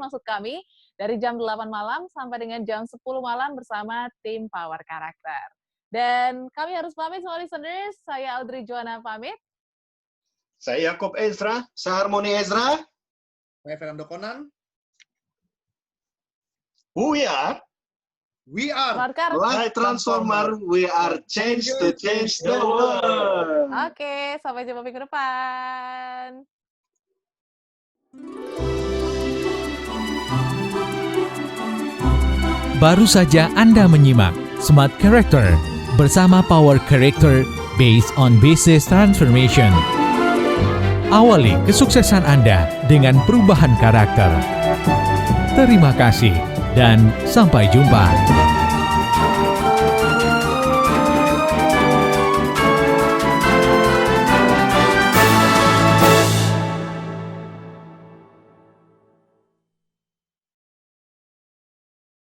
maksud kami, dari jam 8 malam sampai dengan jam 10 malam bersama tim Power Karakter. Dan kami harus pamit, semua listeners. Saya Audrey Joanna pamit. Saya Yakob Ezra. Saya Harmoni Ezra. Saya Fernando Conan. Who we are? We are Smart Karakter. Light Transformer, we are changed to change the world. Oke, sampai jumpa minggu depan. Baru saja Anda menyimak Smart Character bersama Power Character based on Business Transformation. Awali kesuksesan Anda dengan perubahan karakter. Terima kasih dan sampai jumpa.